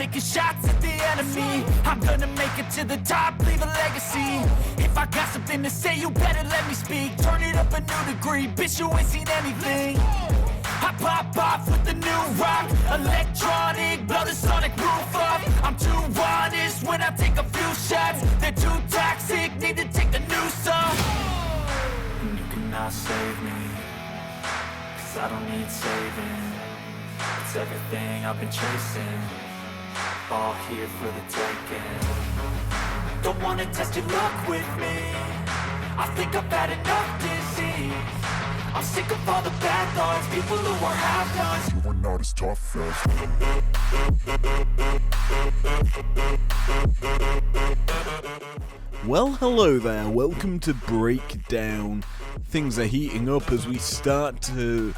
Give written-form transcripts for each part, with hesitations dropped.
taking shots at the enemy. I'm gonna make it to the top, leave a legacy. If I got something to say, you better let me speak. Turn it up a new degree, bitch, you ain't seen anything. I pop off with the new rock, electronic, blow the sonic roof up. I'm too honest when I take a few shots. They're too toxic, need to take the noose off. And you cannot save me, cause I don't need saving. It's everything I've been chasing, all here for the taking. Don't wanna test your luck with me, I think I've had enough disease. I'm sick of all the bad thoughts, people who are half-nots. You are not as tough as. Well, hello there, welcome to Breakdown. Things are heating up as we start to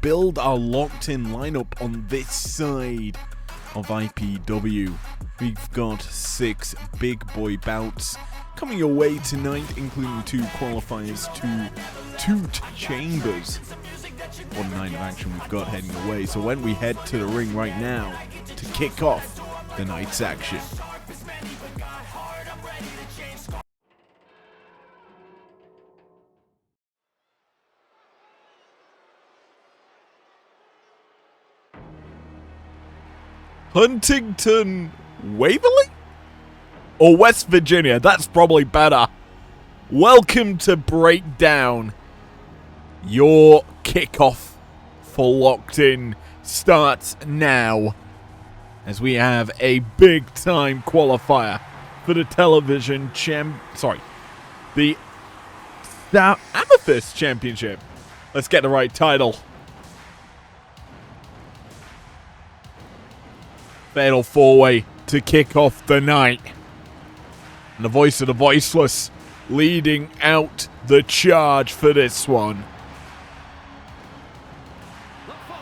build our locked-in lineup on this side of IPW. We've got 6 big boy bouts coming your way tonight, including 2 qualifiers, 2 toot chambers. What a night of action we've got heading away. So when we head to the ring right now to kick off the night's action. Huntington, Waverly? Or West Virginia, that's probably better. Welcome to Breakdown. Your kickoff for Locked In starts now, as we have a big time qualifier for the television the Amethyst Championship. Let's get the right title. Fatal 4-way to kick off the night. And the voice of the voiceless leading out the charge for this one. The foe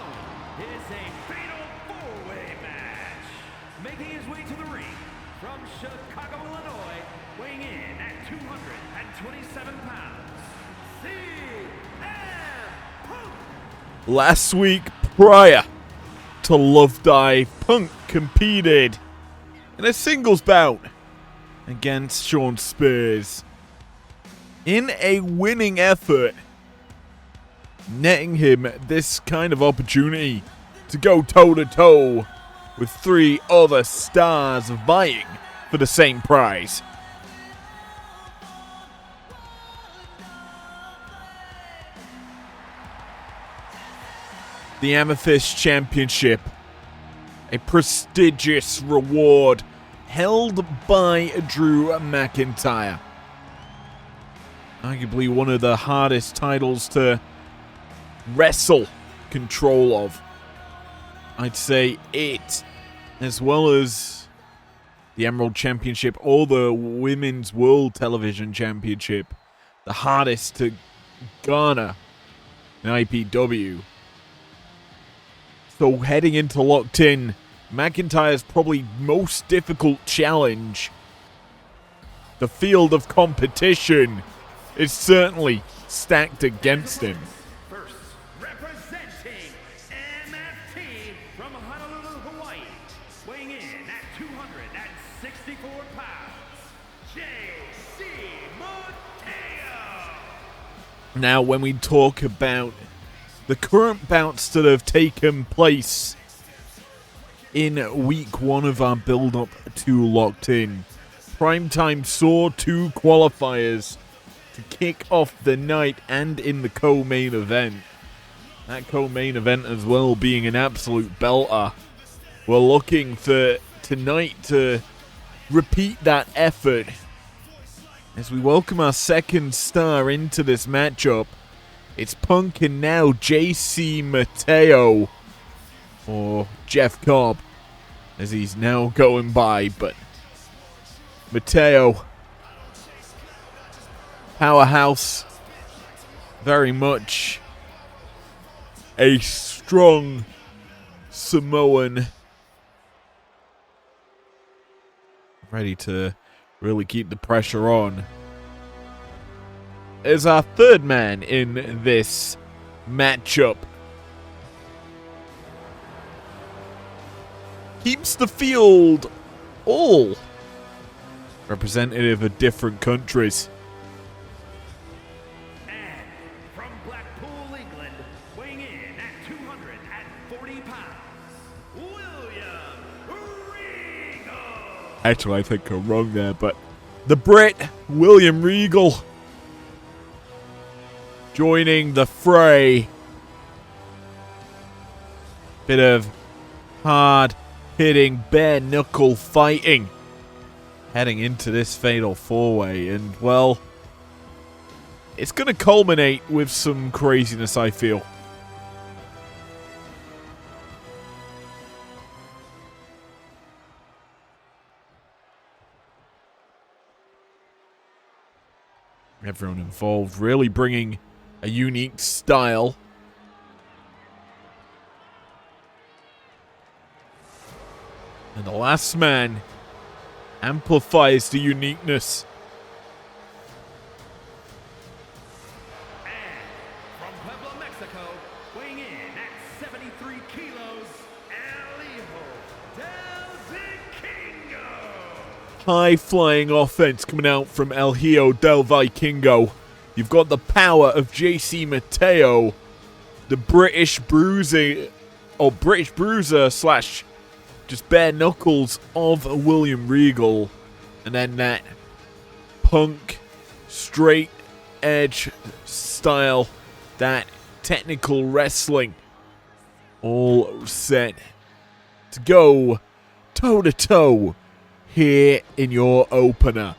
is a fatal 4-way match. Making his way to the ring from Chicago, Illinois, weighing in at 227 pounds, CM Punk. Last week, prior to Love Dive, Punk competed in a singles bout against Sean Spears in a winning effort, netting him this kind of opportunity to go toe-to-toe with 3 other stars vying for the same prize. The Amethyst Championship, a prestigious reward held by Drew McIntyre. Arguably one of the hardest titles to wrestle control of. I'd say it, as well as the Emerald Championship or the Women's World Television Championship, the hardest to garner in IPW. So heading into Locked In, McIntyre's probably most difficult challenge. The field of competition is certainly stacked against him. First, representing MFT from Honolulu, Hawaii, weighing in at 264 pounds, JC Mateo. Now, when we talk about the current bouts that have taken place in week 1 of our build-up to Locked In, Primetime saw 2 qualifiers to kick off the night and in the co-main event. That co-main event as well being an absolute belter. We're looking for tonight to repeat that effort as we welcome our second star into this matchup. It's Punk and now JC Mateo, or Jeff Cobb, as he's now going by, but Mateo, powerhouse, very much a strong Samoan, ready to really keep the pressure on. As our third man in this matchup, keeps the field all representative of different countries. And from Blackpool, England, weighing in at 240 pounds, William Regal. Actually, I think I'm wrong there, but the Brit, William Regal, joining the fray. Bit of hard-hitting, bare-knuckle fighting heading into this fatal four-way, and, well, it's going to culminate with some craziness, I feel. Everyone involved really bringing a unique style. And the last man amplifies the uniqueness. And from Puebla, Mexico, weighing in at 73 kilos, El Hijo del Vikingo. High-flying offense coming out from El Hijo del Vikingo. You've got the power of JC Mateo, the British bruiser slash just bare knuckles of William Regal, and then that punk, straight edge style, that technical wrestling, all set to go toe to toe here in your opener.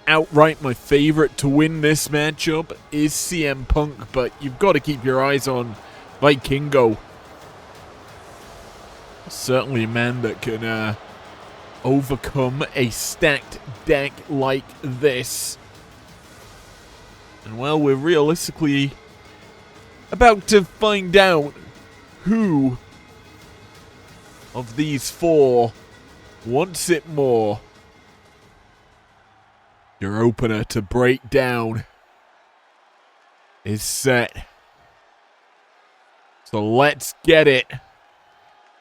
Outright my favorite to win this matchup is CM Punk, but you've got to keep your eyes on Vikingo. Certainly a man that can overcome a stacked deck like this. And, well, we're realistically about to find out who of these four wants it more. Your opener to break down is set. So let's get it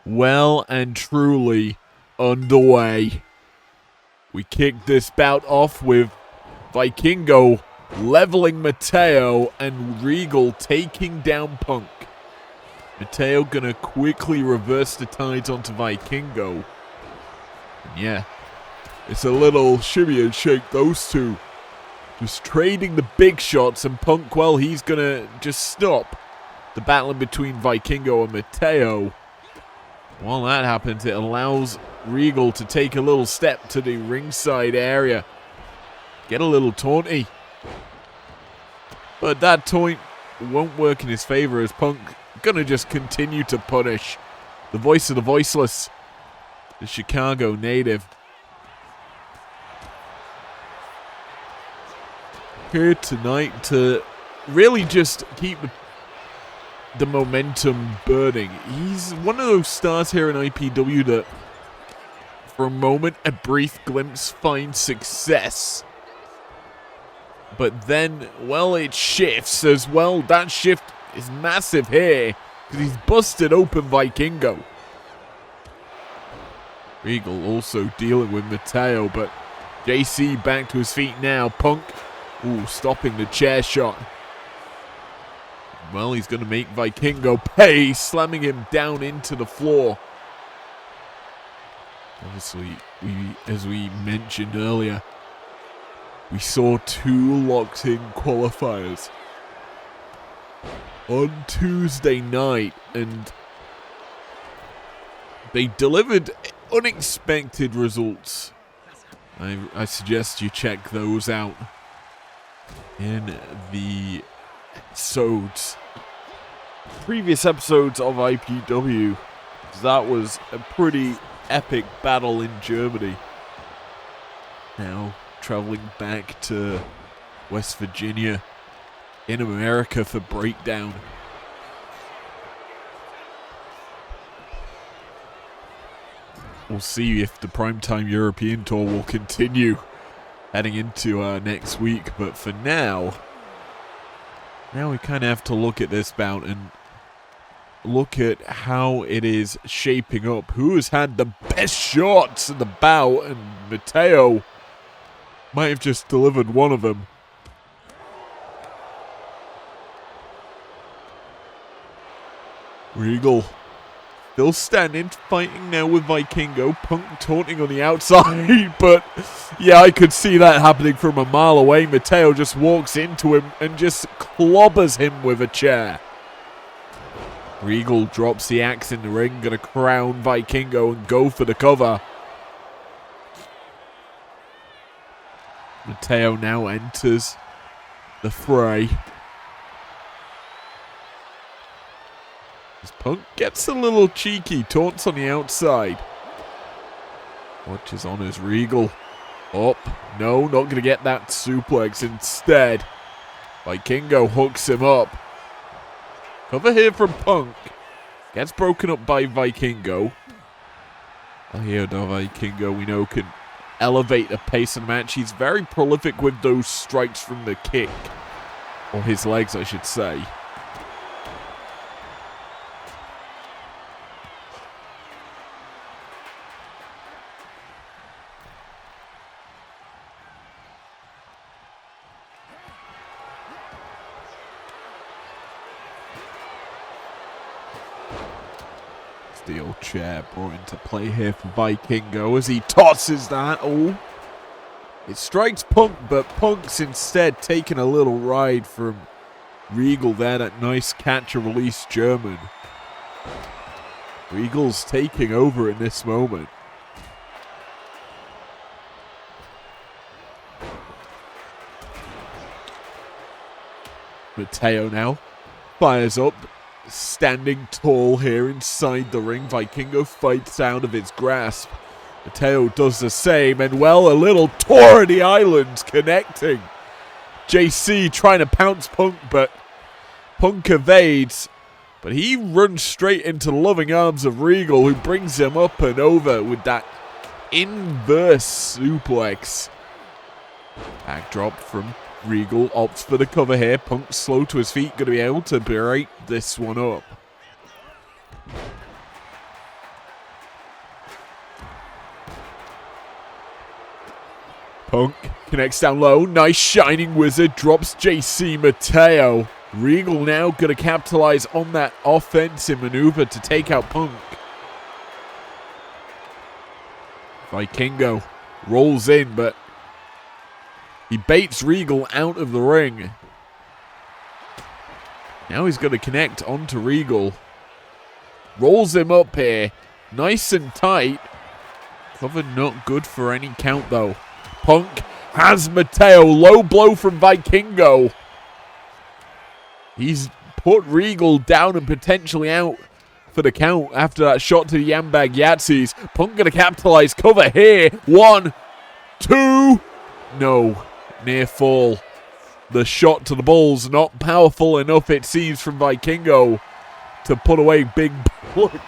well and truly underway. We kick this bout off with Vikingo leveling Mateo and Regal taking down Punk. Mateo gonna quickly reverse the tides onto Vikingo. And yeah, it's a little shimmy and shake, those two. Just trading the big shots, and Punk, well, he's gonna just stop the battle between Vikingo and Mateo. While that happens, it allows Regal to take a little step to the ringside area. Get a little taunty. But that taunt won't work in his favor, as Punk gonna just continue to punish the voice of the voiceless, the Chicago native. Here tonight to really just keep the momentum burning. He's one of those stars here in IPW that, for a moment, a brief glimpse, finds success. But then, well, it shifts as well. That shift is massive here, because he's busted open Vikingo. Regal also dealing with Mateo, but JC back to his feet now. Punk, ooh, stopping the chair shot. Well, he's going to make Vikingo pay, slamming him down into the floor. Obviously, as we mentioned earlier, we saw two locked-in qualifiers on Tuesday night, and they delivered unexpected results. I suggest you check those out in the previous episodes of IPW. That was a pretty epic battle in Germany. Now traveling back to West Virginia in America for Breakdown. We'll see if the Primetime European Tour will continue heading into next week, but for now, Now we kind of have to look at this bout and look at how it is shaping up. Who has had the best shots in the bout? And Mateo might have just delivered one of them. Regal still standing, fighting now with Vikingo. Punk taunting on the outside, but yeah, I could see that happening from a mile away. Mateo just walks into him and just clobbers him with a chair. Regal drops the axe in the ring, gonna crown Vikingo and go for the cover. Mateo now enters the fray. As Punk gets a little cheeky, taunts on the outside. Watches on as Regal. Up. No, not going to get that suplex. Instead, Vikingo hooks him up. Cover here from Punk. Gets broken up by Vikingo. Here, the Vikingo we know can elevate the pace of the match. He's very prolific with those strikes from the kick. Or his legs, I should say. Steel chair brought into play here for Vikingo as he tosses that. Oh, it strikes Punk, but Punk's instead taking a little ride from Regal there. That nice catch and release German. Regal's taking over in this moment. Mateo now fires up. Standing tall here inside the ring. Vikingo fights out of his grasp. Mateo does the same, and well, a little tour of the islands connecting. JC trying to pounce Punk, but Punk evades. But he runs straight into the loving arms of Regal, who brings him up and over with that inverse suplex. Backdrop from Regal opts for the cover here. Punk slow to his feet, going to be able to break this one up. Punk connects down low. Nice shining wizard. Drops JC Mateo. Regal now going to capitalize on that offensive maneuver to take out Punk. Vikingo rolls in, but he baits Regal out of the ring. Now he's going to connect onto Regal. Rolls him up here. Nice and tight. Cover not good for any count though. Punk has Mateo. Low blow from Vikingo. He's put Regal down and potentially out for the count after that shot to the Yambag Yahtzees. Punk going to capitalize. Cover here. 1, 2. No. Near fall. The shot to the balls not powerful enough, it seems, from Vikingo to put away big blood.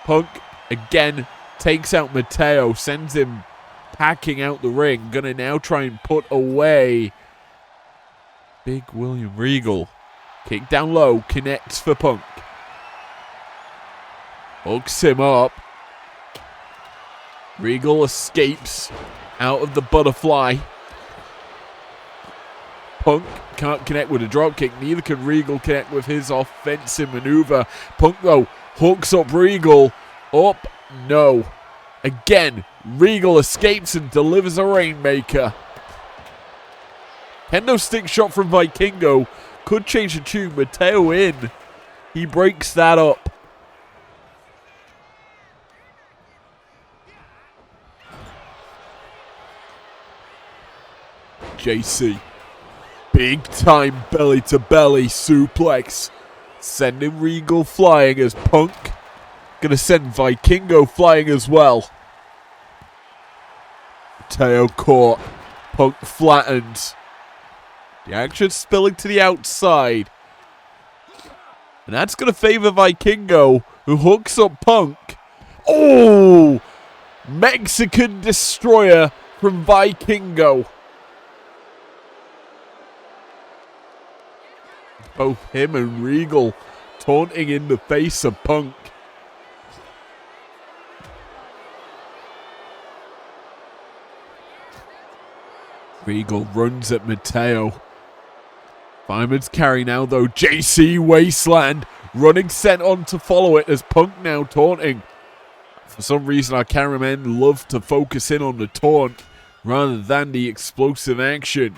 Punk again takes out Mateo, sends him packing out the ring. Gonna now try and put away Big William Regal. Kick down low, connects for Punk. Hooks him up. Regal escapes out of the butterfly. Punk can't connect with a dropkick. Neither can Regal connect with his offensive maneuver. Punk, though, hooks up Regal. Up, no. Again, Regal escapes and delivers a Rainmaker. Kendo stick shot from Vikingo. Could change the tune. Mateo in. He breaks that up. JC. Big time belly to belly suplex. Sending Regal flying as Punk gonna send Vikingo flying as well. Mateo caught. Punk flattens. The action spilling to the outside. And that's gonna favor Vikingo, who hooks up Punk. Oh! Mexican Destroyer from Vikingo. both him and Regal taunting in the face of Punk. Regal runs at Mateo. Fireman's carry now though. JC Wasteland running sent on to follow it as Punk now taunting. For some reason our cameramen love to focus in on the taunt rather than the explosive action.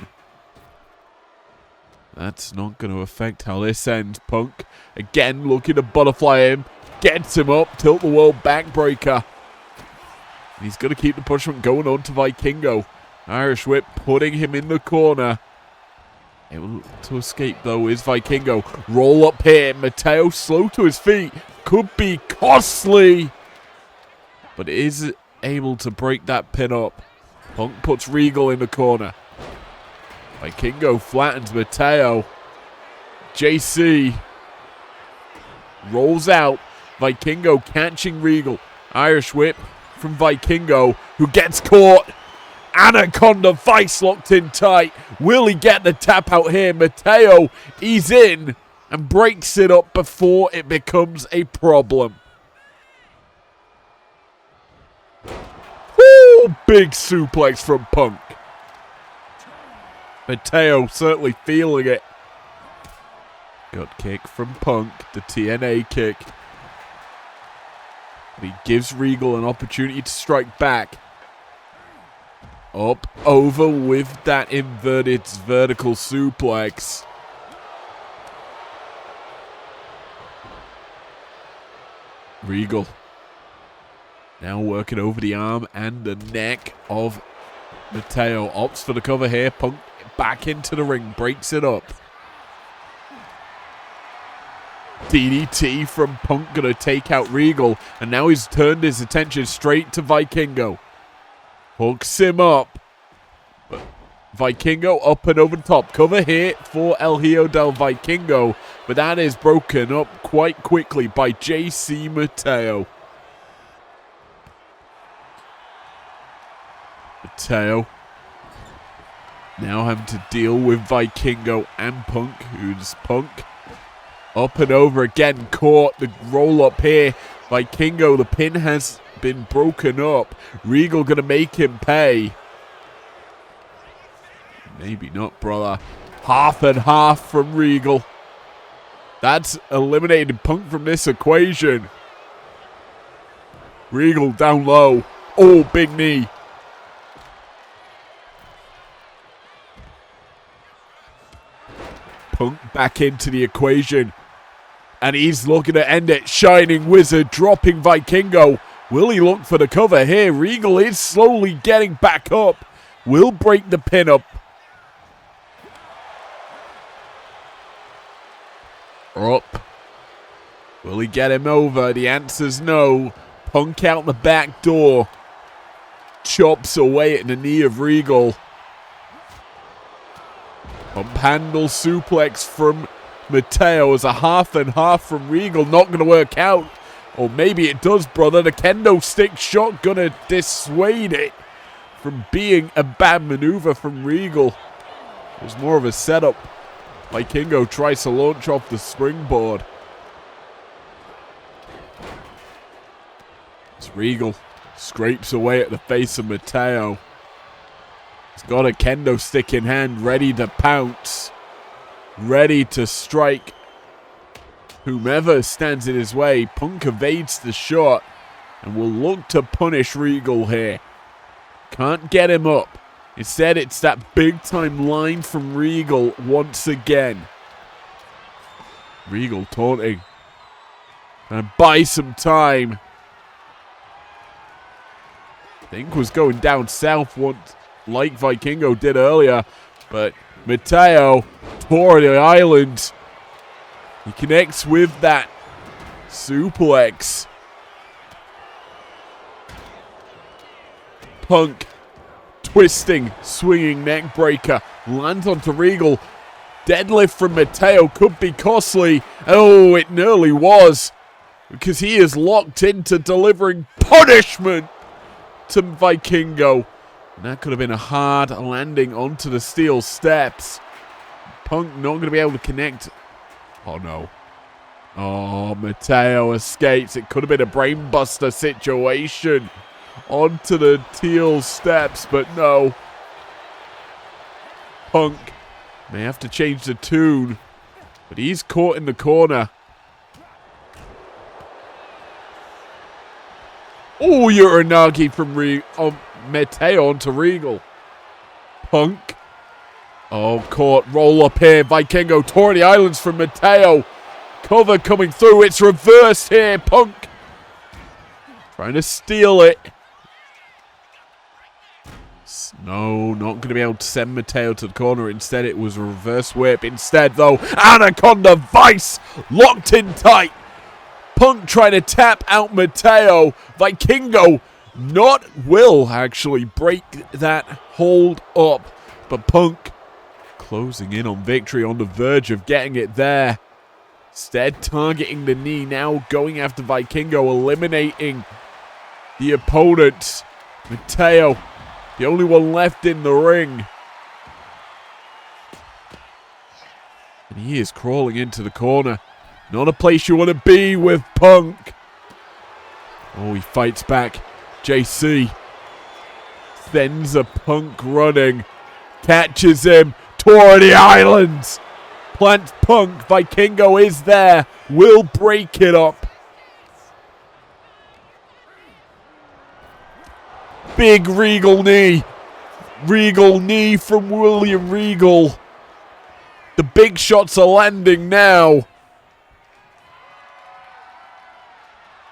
That's not going to affect how this ends. Punk again looking to butterfly him. Gets him up. Tilt the world backbreaker. And he's going to keep the punishment going on to Vikingo. Irish whip putting him in the corner. Able to escape though is Vikingo. Roll up here. Mateo slow to his feet. Could be costly. But is able to break that pin up. Punk puts Regal in the corner. Vikingo flattens Mateo. JC rolls out. Vikingo catching Regal. Irish whip from Vikingo, who gets caught. Anaconda vice locked in tight. Will he get the tap out here? Mateo, he's in and breaks it up before it becomes a problem. Woo! Big suplex from Punk. Mateo certainly feeling it. Gut kick from Punk, the TNA kick. But he gives Regal an opportunity to strike back. Up, over with that inverted vertical suplex. Regal now working over the arm and the neck of Mateo. Opts for the cover here. Punk back into the ring, breaks it up. DDT from Punk gonna take out Regal, and now he's turned his attention straight to Vikingo. Hooks him up. But Vikingo up and over the top. Cover here for El Hijo del Vikingo, but that is broken up quite quickly by JC Mateo. Mateo now having to deal with Vikingo and Punk. Who's Punk? Up and over again, caught the roll up here. Vikingo, the pin has been broken up. Regal gonna make him pay. Maybe not, brother. Half and half from Regal. That's eliminated Punk from this equation. Regal down low. Oh, big knee. Punk back into the equation. And he's looking to end it. Shining Wizard dropping Vikingo. Will he look for the cover here? Regal is slowly getting back up. Will break the pin up. Up. Will he get him over? The answer's no. Punk out the back door. Chops away at the knee of Regal. Pump handle suplex from Mateo as a half and half from Regal. Not going to work out. Or maybe it does, brother. The kendo stick shot going to dissuade it from being a bad maneuver from Regal. It was more of a setup. Vikingo tries to launch off the springboard. As Regal scrapes away at the face of Mateo. He's got a kendo stick in hand, ready to pounce. Ready to strike whomever stands in his way. Punk evades the shot and will look to punish Regal here. Can't get him up. Instead, it's that big-time line from Regal once again. Regal taunting. And buy some time. I think was going down south once, like Vikingo did earlier. But Mateo, tour of the island. He connects with that suplex. Punk twisting, swinging neck breaker. Lands onto Regal. Deadlift from Mateo could be costly. Oh, it nearly was. Because he is locked into delivering punishment to Vikingo. And that could have been a hard landing onto the steel steps. Punk not going to be able to connect Oh, no. Oh, Mateo escapes. It could have been a brainbuster situation. Onto the teal steps, but no. Punk may have to change the tune, but he's caught in the corner. Oh, Uranagi from Mateo onto Regal. Punk. Oh, caught. Roll up here. Vikingo tore the islands from Mateo. Cover coming through. It's reversed here. Punk trying to steal it. No, not going to be able to send Mateo to the corner. Instead, it was a reverse whip. Instead, though, Anaconda Vice locked in tight. Punk trying to tap out Mateo. Vikingo will actually break that hold up. But Punk closing in on victory, on the verge of getting it there. Instead, targeting the knee, now going after Vikingo, eliminating the opponent. Mateo, the only one left in the ring. And he is crawling into the corner. Not a place you want to be with Punk. Oh, he fights back. JC sends a Punk running. Catches him. Tore the islands. Plants Punk. Vikingo is there. Will break it up. Big Regal knee. Regal knee from William Regal. The big shots are landing now.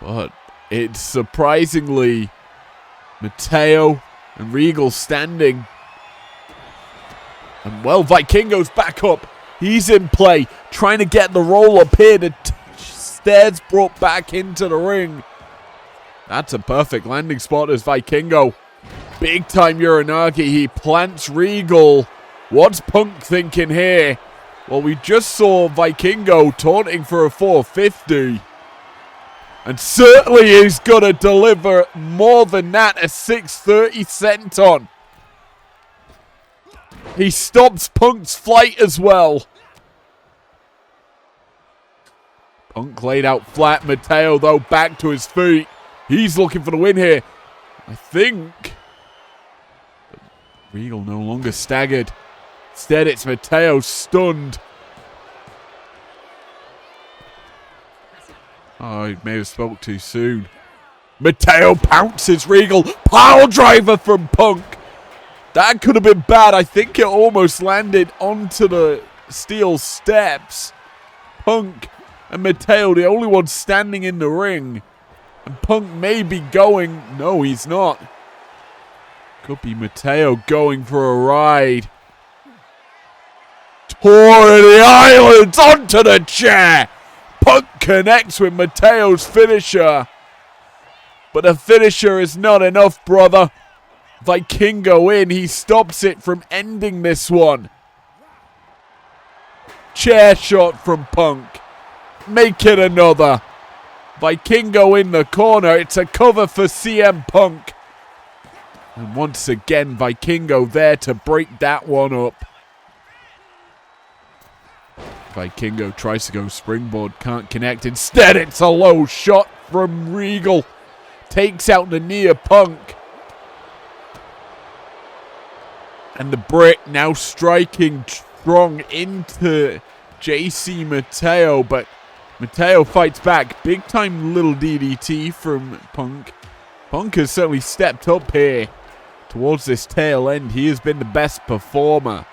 But it's surprisingly Mateo and Regal standing. And well, Vikingo's back up. He's in play. Trying to get the roll up here. The stairs brought back into the ring. That's a perfect landing spot as Vikingo. Big time Uranagi. He plants Regal. What's Punk thinking here? Well, we just saw Vikingo taunting for a 450. And certainly he's going to deliver more than that, a 630 senton. He stops Punk's flight as well. Punk laid out flat. Mateo, though, back to his feet. He's looking for the win here. I think Regal no longer staggered. Instead, it's Mateo stunned. Oh, he may have spoke too soon. Mateo pounces Regal. Pile driver from Punk. That could have been bad. I think it almost landed onto the steel steps. Punk and Mateo, the only ones standing in the ring. And Punk may be going. No, he's not. Could be Mateo going for a ride. Tour of the Islands onto the chair. Punk connects with Mateo's finisher. But the finisher is not enough, brother. Vikingo in. He stops it from ending this one. Chair shot from Punk. Make it another. Vikingo in the corner. It's a cover for CM Punk. And once again, Vikingo there to break that one up. Vikingo tries to go springboard, can't connect. Instead, it's a low shot from Regal. Takes out the knee of Punk. And the brick now striking strong into JC Mateo. But Mateo fights back. Big time little DDT from Punk. Punk has certainly stepped up here towards this tail end. He has been the best performer.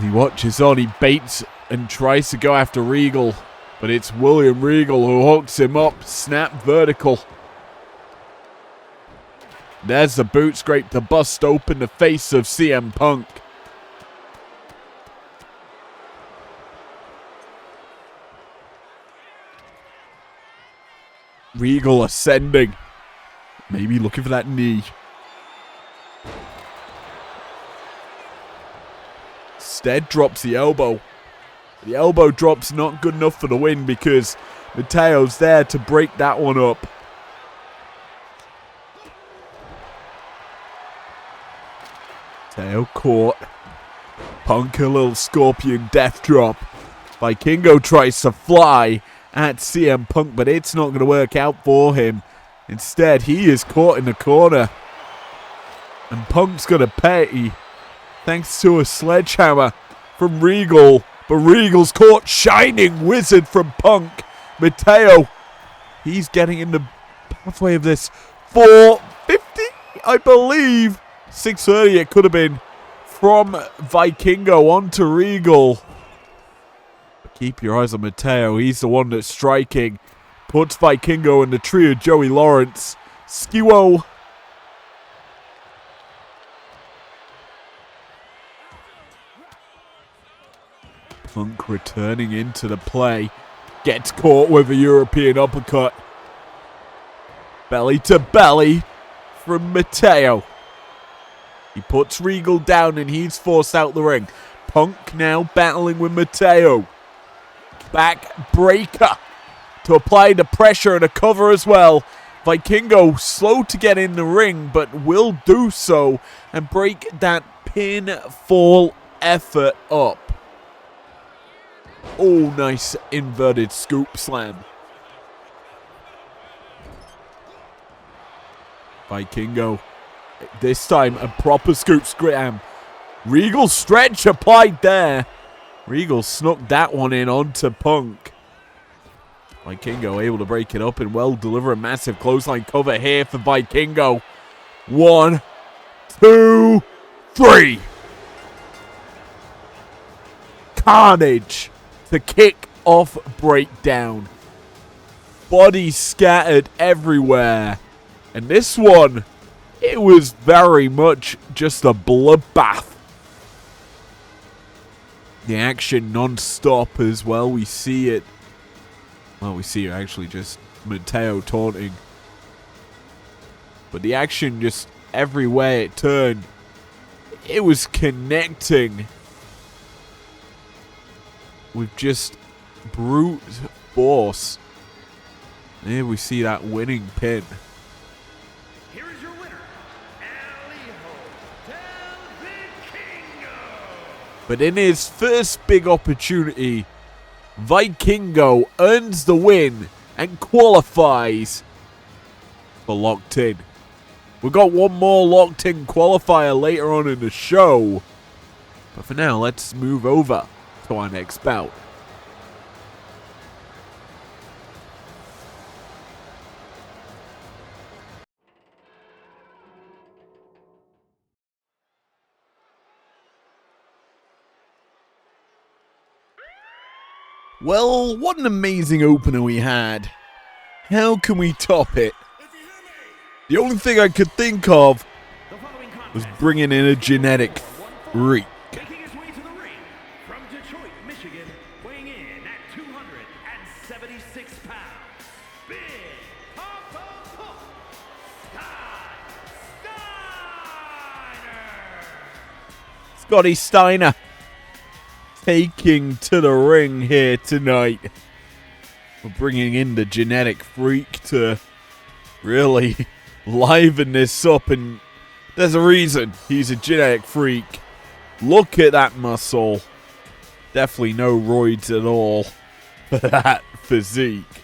He watches on, he baits and tries to go after Regal, but it's William Regal who hooks him up, snap vertical. There's the boot scrape to bust open the face of CM Punk. Regal ascending, maybe looking for that knee. Instead drops the elbow. The elbow drop's not good enough for the win because Mateo's there to break that one up. Mateo caught. Punk a little scorpion death drop. Vikingo tries to fly at CM Punk, but it's not going to work out for him. Instead, he is caught in the corner. And Punk's going to pay thanks to a sledgehammer from Regal. But Regal's caught. Shining Wizard from Punk. Mateo, he's getting in the pathway of this. 450, I believe. 630 it could have been. From Vikingo onto Regal. Keep your eyes on Mateo. He's the one that's striking. Puts Vikingo in the tree of Joey Lawrence. Skiwo. Punk returning into the play. Gets caught with a European uppercut. Belly to belly from Mateo. He puts Regal down and he's forced out the ring. Punk now battling with Mateo. Back breaker to apply the pressure and a cover as well. Vikingo slow to get in the ring, but will do so and break that pinfall effort up. Oh, nice inverted scoop slam. Vikingo, this time a proper scoop slam. Regal stretch applied there. Regal snuck that one in onto Punk. Vikingo able to break it up and well deliver a massive clothesline cover here for Vikingo. 1, 2, 3. Carnage to kick off breakdown. Bodies scattered everywhere. And this one, it was very much just a bloodbath. The action non-stop as well. We see it. Well, we see it actually just Mateo taunting. But the action just everywhere it turned. It was connecting with just brute force. And here we see that winning pin. Here is your winner, El Hijo del Vikingo. But in his first big opportunity, Vikingo earns the win and qualifies for Locked In. We've got one more Locked In qualifier later on in the show. But for now, let's move over to our next bout. Well, what an amazing opener we had. How can we top it? The only thing I could think of was bringing in a genetic freak. Making his way to the ring from Detroit, Michigan, weighing in at 276 pounds, Big Papa Pump, Scotty Steiner taking to the ring here tonight. We're bringing in the genetic freak to really liven this up, and there's a reason he's a genetic freak. Look at that muscle. Definitely no roids at all for that physique.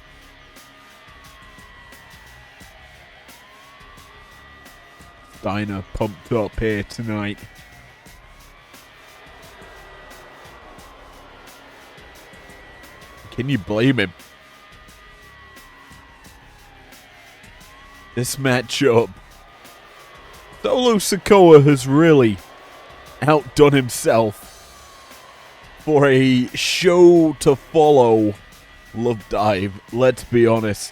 Steiner pumped up here tonight. Can you blame him? This matchup, Solo Sikoa has really outdone himself for a show to follow Love Dive. Let's be honest.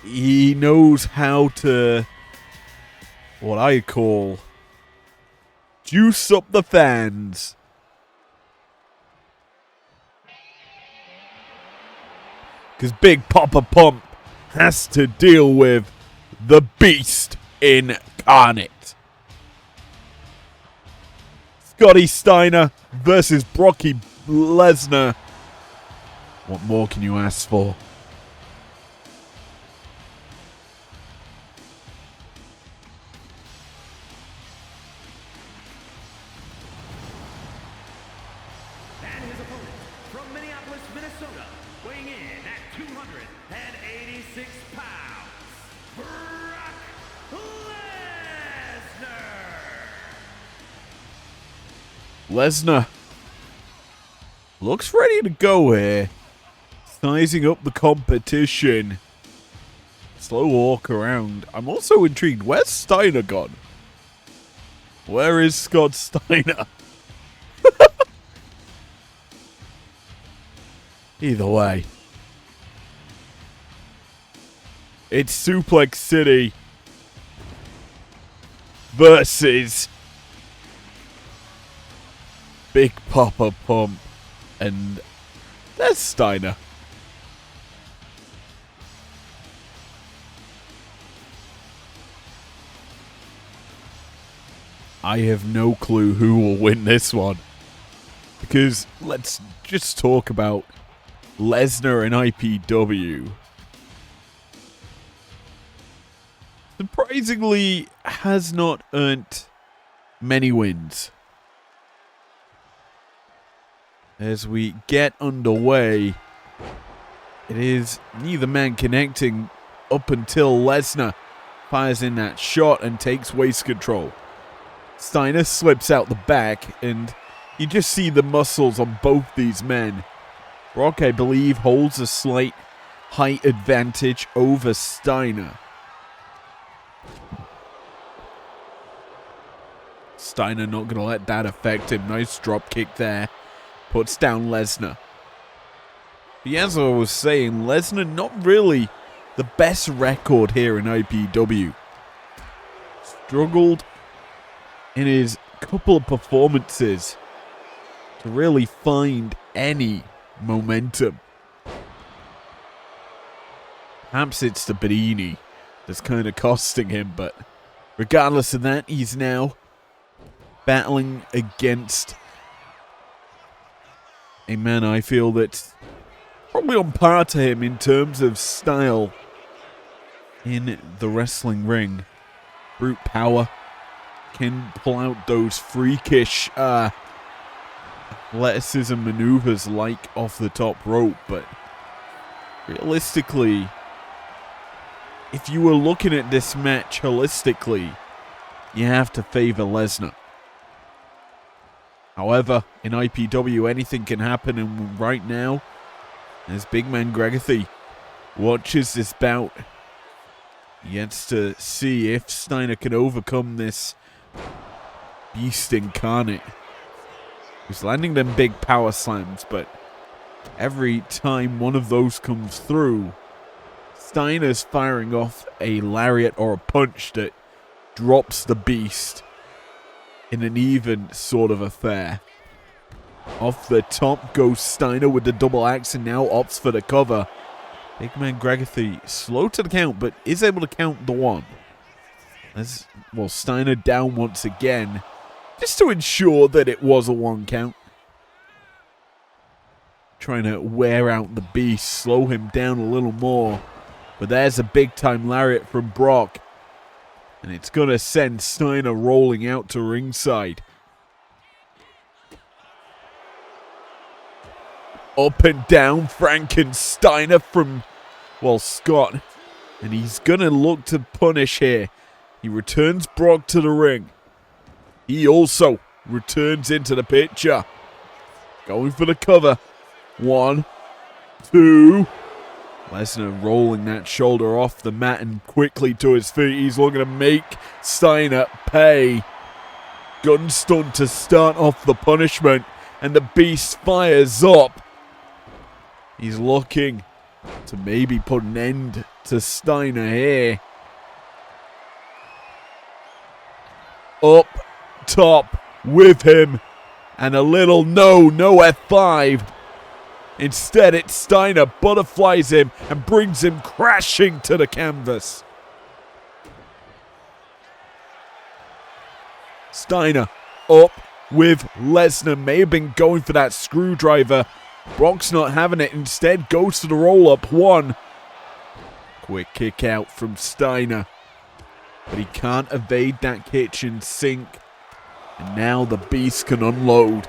He knows how to, what I call, juice up the fans. Because Big Papa Pump has to deal with the Beast incarnate. Scotty Steiner versus Brocky Lesnar. What more can you ask for? pounds, Brock Lesnar. Lesnar looks ready to go here. Sizing up the competition. Slow walk around. I'm also intrigued. Where's Steiner gone? Where is Scott Steiner? Either way. It's Suplex City versus Big Papa Pump. And there's Steiner. I have no clue who will win this one. Because let's just talk about Lesnar and IPW. Surprisingly, has not earned many wins. As we get underway, it is neither man connecting up until Lesnar fires in that shot and takes waist control. Steiner slips out the back, and you just see the muscles on both these men. Brock, I believe, holds a slight height advantage over Steiner. Steiner not going to let that affect him. Nice drop kick there. Puts down Lesnar. But as I was saying, Lesnar not really the best record here in IPW. Struggled in his couple of performances to really find any momentum. Perhaps it's the Bernini that's kind of costing him, but regardless of that, he's now battling against a man I feel that's probably on par to him in terms of style in the wrestling ring. Brute power. Can pull out those freakish athleticism maneuvers like off the top rope, but realistically, if you were looking at this match holistically, you have to favor Lesnar. However, in IPW, anything can happen, and right now, as Big Man Gregathy watches this bout, he gets to see if Steiner can overcome this beast incarnate. He's landing them big power slams, but every time one of those comes through, Steiner's firing off a lariat or a punch that drops the beast in an even sort of affair. Off the top goes Steiner with the double axe and now opts for the cover. Big Man Gregathy slow to the count, but is able to count the one. As, well, Steiner down once again, just to ensure that it was a one count. Trying to wear out the beast, slow him down a little more. But there's a big time lariat from Brock. And it's going to send Steiner rolling out to ringside. Up and down Frankensteiner from, well, Scott. And he's going to look to punish here. He returns Brock to the ring. He also returns into the picture. Going for the cover. 1, 2. Lesnar rolling that shoulder off the mat and quickly to his feet. He's looking to make Steiner pay. Gun stun to start off the punishment. And the beast fires up. He's looking to maybe put an end to Steiner here. Up top with him. And a little no F5. Instead, it's Steiner butterflies him and brings him crashing to the canvas. Steiner up with Lesnar. May have been going for that screwdriver. Brock's not having it. Instead, goes to the roll-up. 1. Quick kick out from Steiner. But he can't evade that kitchen sink. And now the beast can unload.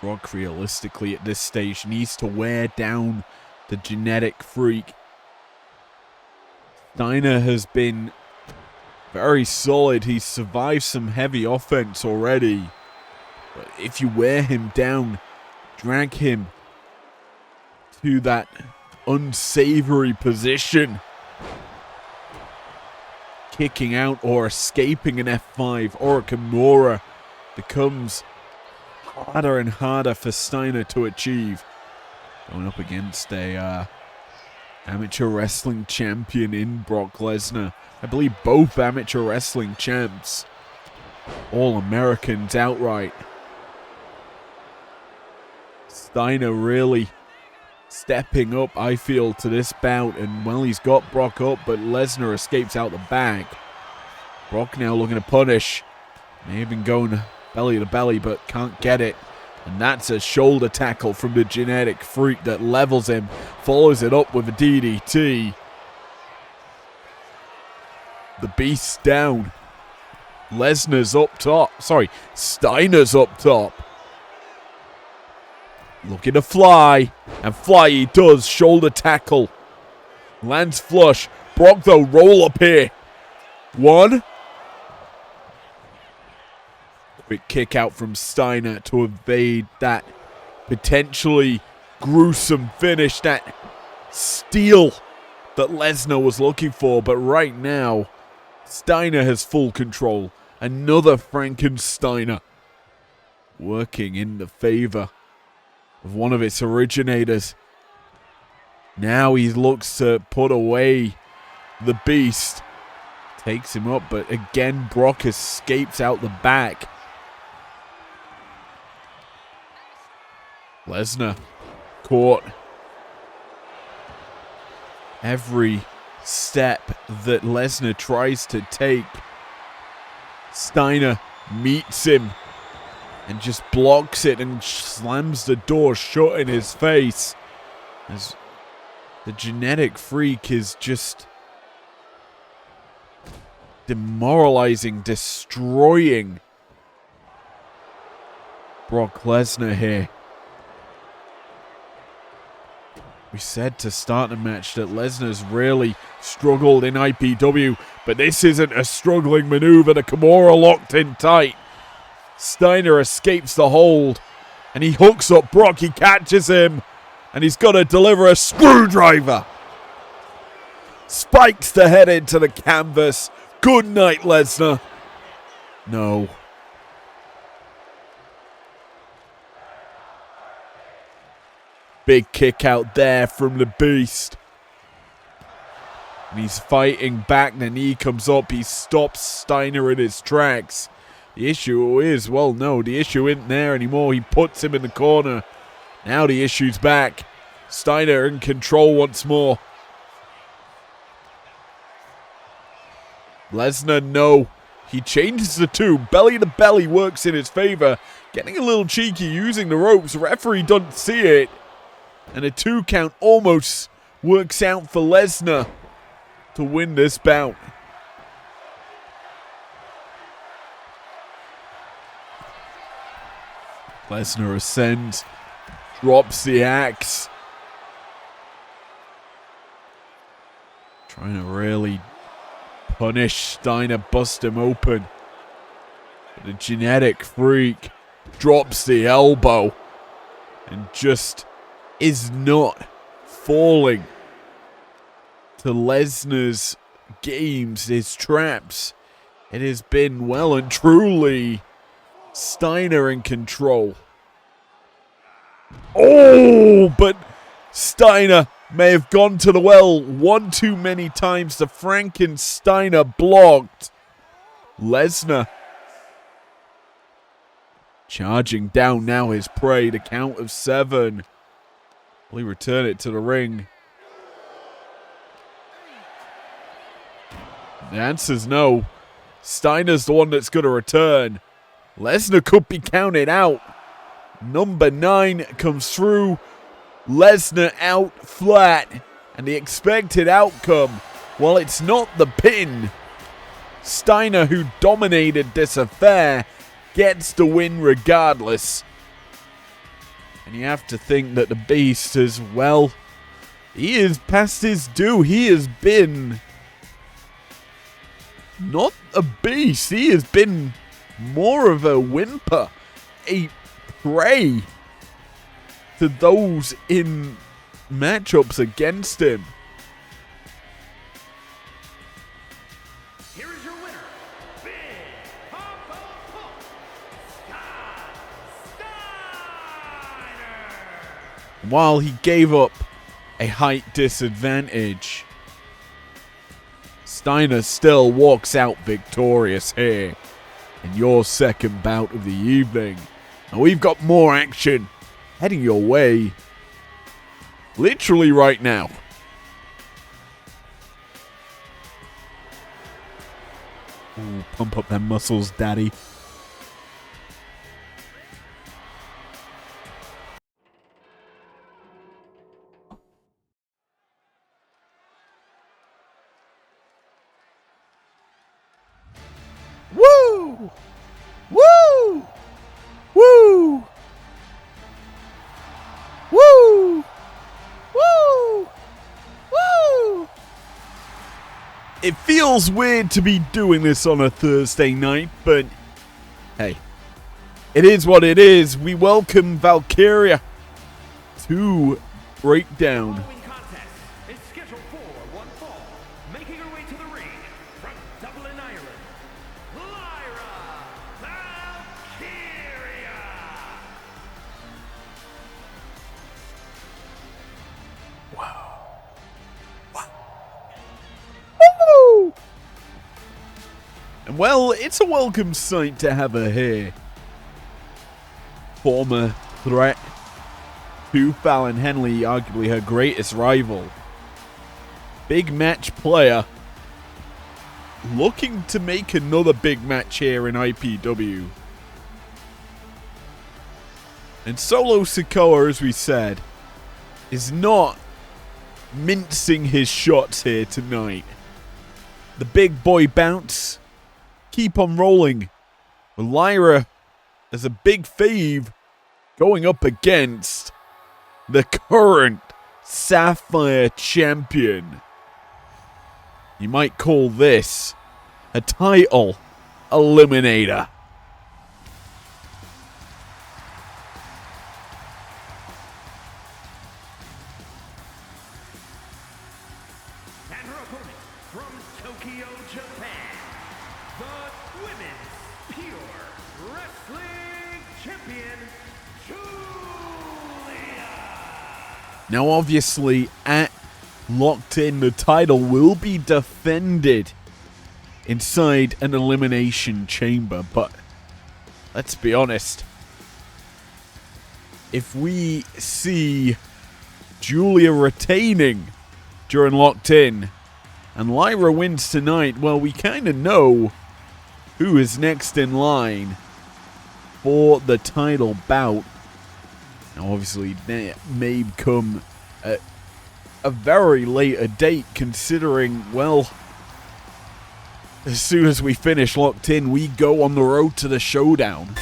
Brock, realistically, at this stage, needs to wear down the genetic freak. Steiner has been very solid. He's survived some heavy offense already. But if you wear him down, drag him to that unsavory position, kicking out or escaping an F5 or a Kimura becomes harder and harder for Steiner to achieve. Going up against a amateur wrestling champion in Brock Lesnar. I believe both amateur wrestling champs. All Americans outright. Steiner really stepping up, I feel, to this bout. And, well, he's got Brock up, but Lesnar escapes out the bag. Brock now looking to punish. May have been going belly to belly, but can't get it. And that's a shoulder tackle from the genetic freak that levels him. Follows it up with a DDT. The Beast down. Lesnar's up top. Sorry, Steiner's up top. Looking to fly. And fly he does. Shoulder tackle. Lands flush. Brock, though, roll up here. One. Quick kick out from Steiner to evade that potentially gruesome finish, that steal that Lesnar was looking for. But right now, Steiner has full control. Another Frankensteiner working in the favor of one of its originators. Now he looks to put away the Beast. Takes him up, but again Brock escapes out the back. Lesnar caught. Every step that Lesnar tries to take, Steiner meets him and just blocks it and slams the door shut in his face. As the genetic freak is just demoralizing, destroying Brock Lesnar here. We said to start the match that Lesnar's really struggled in IPW, but this isn't a struggling maneuver. The Kimura locked in tight. Steiner escapes the hold, and he hooks up Brock. He catches him, and he's got to deliver a screwdriver. Spikes the head into the canvas. Good night, Lesnar. No. Big kick out there from the Beast. And he's fighting back. The knee comes up. He stops Steiner in his tracks. The issue is, well, no, the issue isn't there anymore. He puts him in the corner. Now the issue's back. Steiner in control once more. Lesnar, no. He changes the two. Belly to belly works in his favor. Getting a little cheeky using the ropes. Referee doesn't see it. And a 2 count almost works out for Lesnar to win this bout. Lesnar ascends, drops the axe. Trying to really punish Steiner, bust him open. But the genetic freak drops the elbow and just is not falling to Lesnar's games, his traps. It has been well and truly Steiner in control. Oh, but Steiner may have gone to the well one too many times. The Frankensteiner blocked. Lesnar charging down now his prey. The count of 7. Will he return it to the ring? The answer's no. Steiner's the one that's going to return. Lesnar could be counted out. Number 9 comes through. Lesnar out flat. And the expected outcome, well, it's not the pin. Steiner, who dominated this affair, gets the win regardless. And you have to think that the Beast as well, he is past his due. He has been not a beast. He has been more of a whimper, a prey to those in matchups against him. Here is your winner, Big Papa Pump, Steiner. While he gave up a height disadvantage, Steiner still walks out victorious here in your second bout of the evening. And we've got more action heading your way literally right now. Ooh, pump up them muscles, daddy. Woo! Woo! Woo! Woo! Woo! Woo! It feels weird to be doing this on a Thursday night, but hey, it is what it is. We welcome Valkyria to Breakdown. Following contest is scheduled for one fall. Making her way to the ring from Dublin, Ireland, Lyra Valkyria. Woo! And well, it's a welcome sight to have her here. Former threat to Fallon Henley, arguably her greatest rival. Big match player. Looking to make another big match here in IPW. And Solo Sikoa, as we said, is not mincing his shots here tonight. The big boy bounce. Keep on rolling. With Lyra as a big fave going up against the current Sapphire champion. You might call this a title eliminator. And her opponent from Tokyo, Japan, the Women's Pure Wrestling Champion, Julia. Now, obviously, at Locked In, the title will be defended inside an elimination chamber. But let's be honest. If we see Julia retaining during Locked In and Lyra wins tonight, well, we kind of know who is next in line for the title bout. Now, obviously, that may come at a very later date, considering, well, as soon as we finish Locked In, we go on the road to the showdown.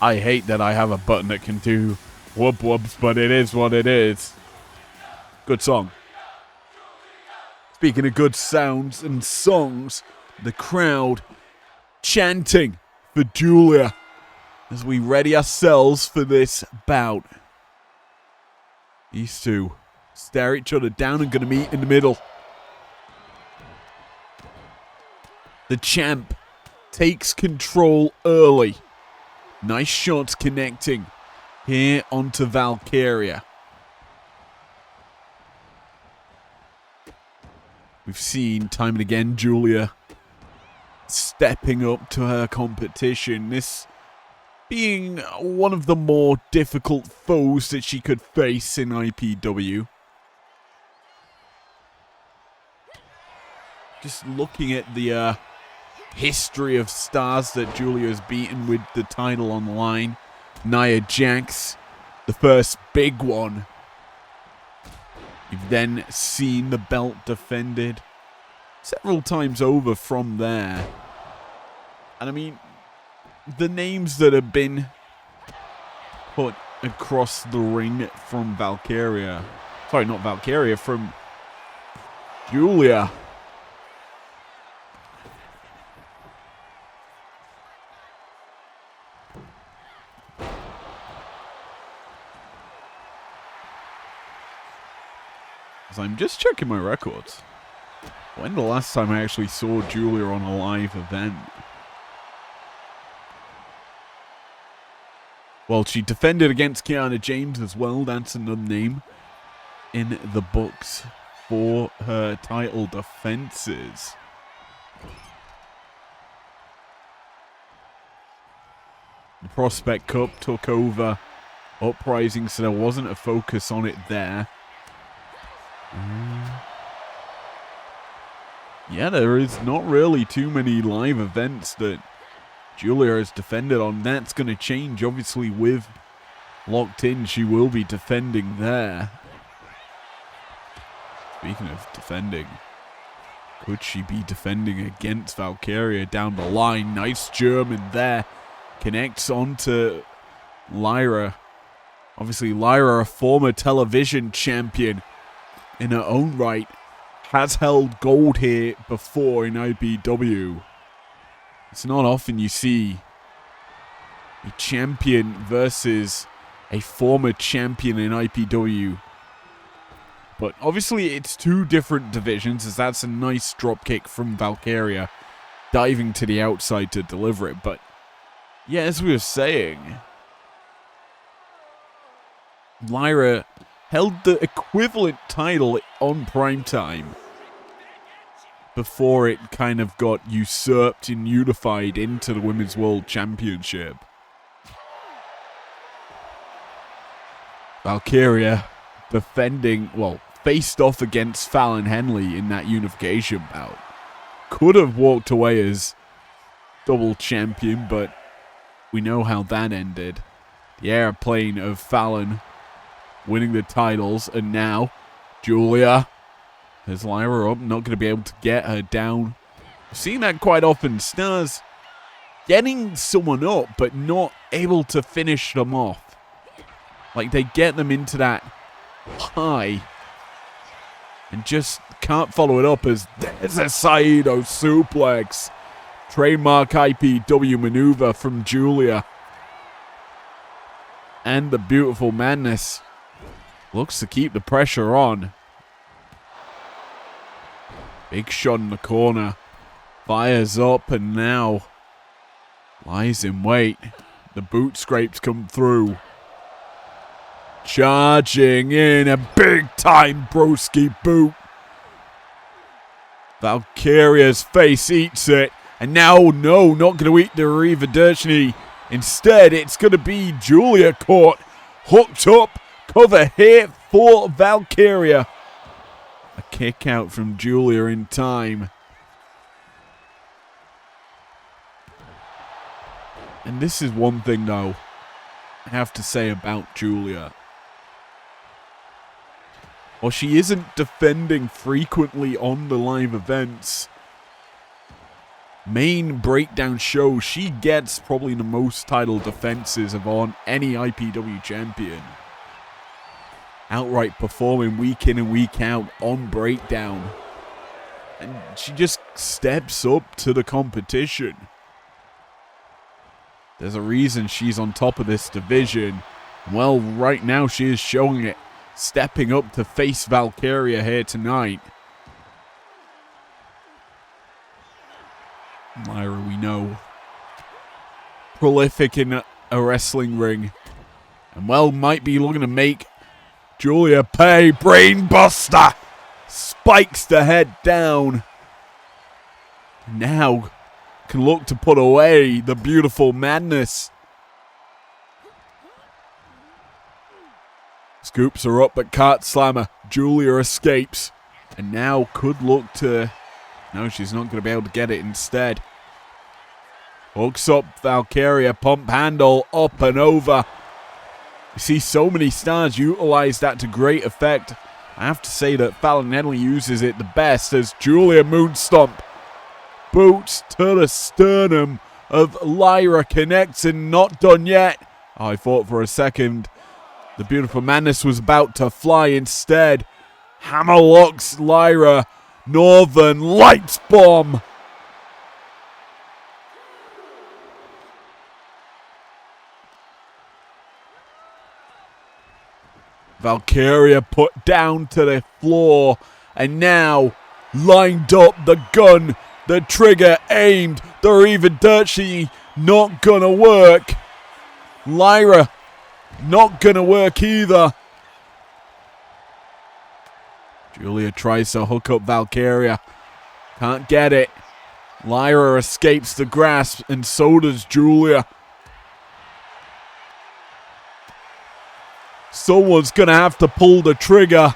I hate that I have a button that can do whoop whoops, but it is what it is. Good song. Speaking of good sounds and songs, the crowd chanting for Julia as we ready ourselves for this bout. These two stare each other down and gonna meet in the middle. The champ takes control early. Nice shots connecting here onto Valkyria. We've seen time and again Julia stepping up to her competition. This being one of the more difficult foes that she could face in IPW. Just looking at the history of stars that Julia has beaten with the title on the line. Nia Jax, the first big one. You've then seen the belt defended several times over from there. And I mean, the names that have been put across the ring from Valkyria. Sorry, not Valkyria, from Julia. So I'm just checking my records. When the last time I actually saw Julia on a live event? Well, she defended against Kiana James as well. That's another name in the books for her title defenses. The Prospect Cup took over Uprising, so there wasn't a focus on it there. Yeah, there is not really too many live events that Julia has defended on. That's going to change, obviously, with Locked In. She will be defending there. Speaking of defending, could she be defending against Valkyria down the line? Nice German there. Connects onto Lyra. Obviously, Lyra, a former television champion in her own right, has held gold here before in IPW. It's not often you see a champion versus a former champion in IPW. But obviously it's two different divisions, as that's a nice dropkick from Valkyria, diving to the outside to deliver it. But yeah, as we were saying, Lyra held the equivalent title on Primetime before it kind of got usurped and unified into the Women's World Championship. Valkyria defending, well, faced off against Fallon Henley in that unification bout. Could have walked away as double champion, but we know how that ended. The airplane of Fallon winning the titles, and now Julia has Lyra up, not going to be able to get her down. I've seen that quite often. Stars getting someone up, but not able to finish them off. Like, they get them into that high and just can't follow it up, as there's a Saito suplex. Trademark IPW maneuver from Julia. And the beautiful Madness looks to keep the pressure on. Big shot in the corner. Fires up and now lies in wait. The boot scrapes come through. Charging in a big time broski boot. Valkyria's face eats it. And now, no, not going to eat the Arrivederci. Instead, it's going to be Julia caught. Hooked up. Cover here for Valkyria. A kick out from Julia in time. And this is one thing, though, I have to say about Julia. While she isn't defending frequently on the live events, main breakdown show, she gets probably the most title defenses of on any IPW champion. Outright performing week in and week out on breakdown. And she just steps up to the competition. There's a reason she's on top of this division. Well, right now she is showing it. Stepping up to face Valkyria here tonight. Lyra, we know, prolific in a wrestling ring. And well, might be looking to make Julia pay. Brainbuster! Spikes the head down. Now can look to put away the beautiful Madness. Scoops her up, but can't slam her. Julia escapes. And now could look to... No, she's not going to be able to get it instead. Hooks up Valkyria. Pump handle up and over. You see so many stars utilize that to great effect. I have to say that Fallon Henley uses it the best as Julia Moonstomp. Boots to the sternum of Lyra connects and not done yet. Oh, I thought for a second the Beautiful Madness was about to fly instead. Hammerlocks Lyra. Northern Lights Bomb. Valkyria put down to the floor. And now lined up the gun. The trigger aimed. The Arrivederci not gonna work. Lyra not gonna work either. Julia tries to hook up Valkyria. Can't get it. Lyra escapes the grasp and so does Julia. Someone's gonna have to pull the trigger.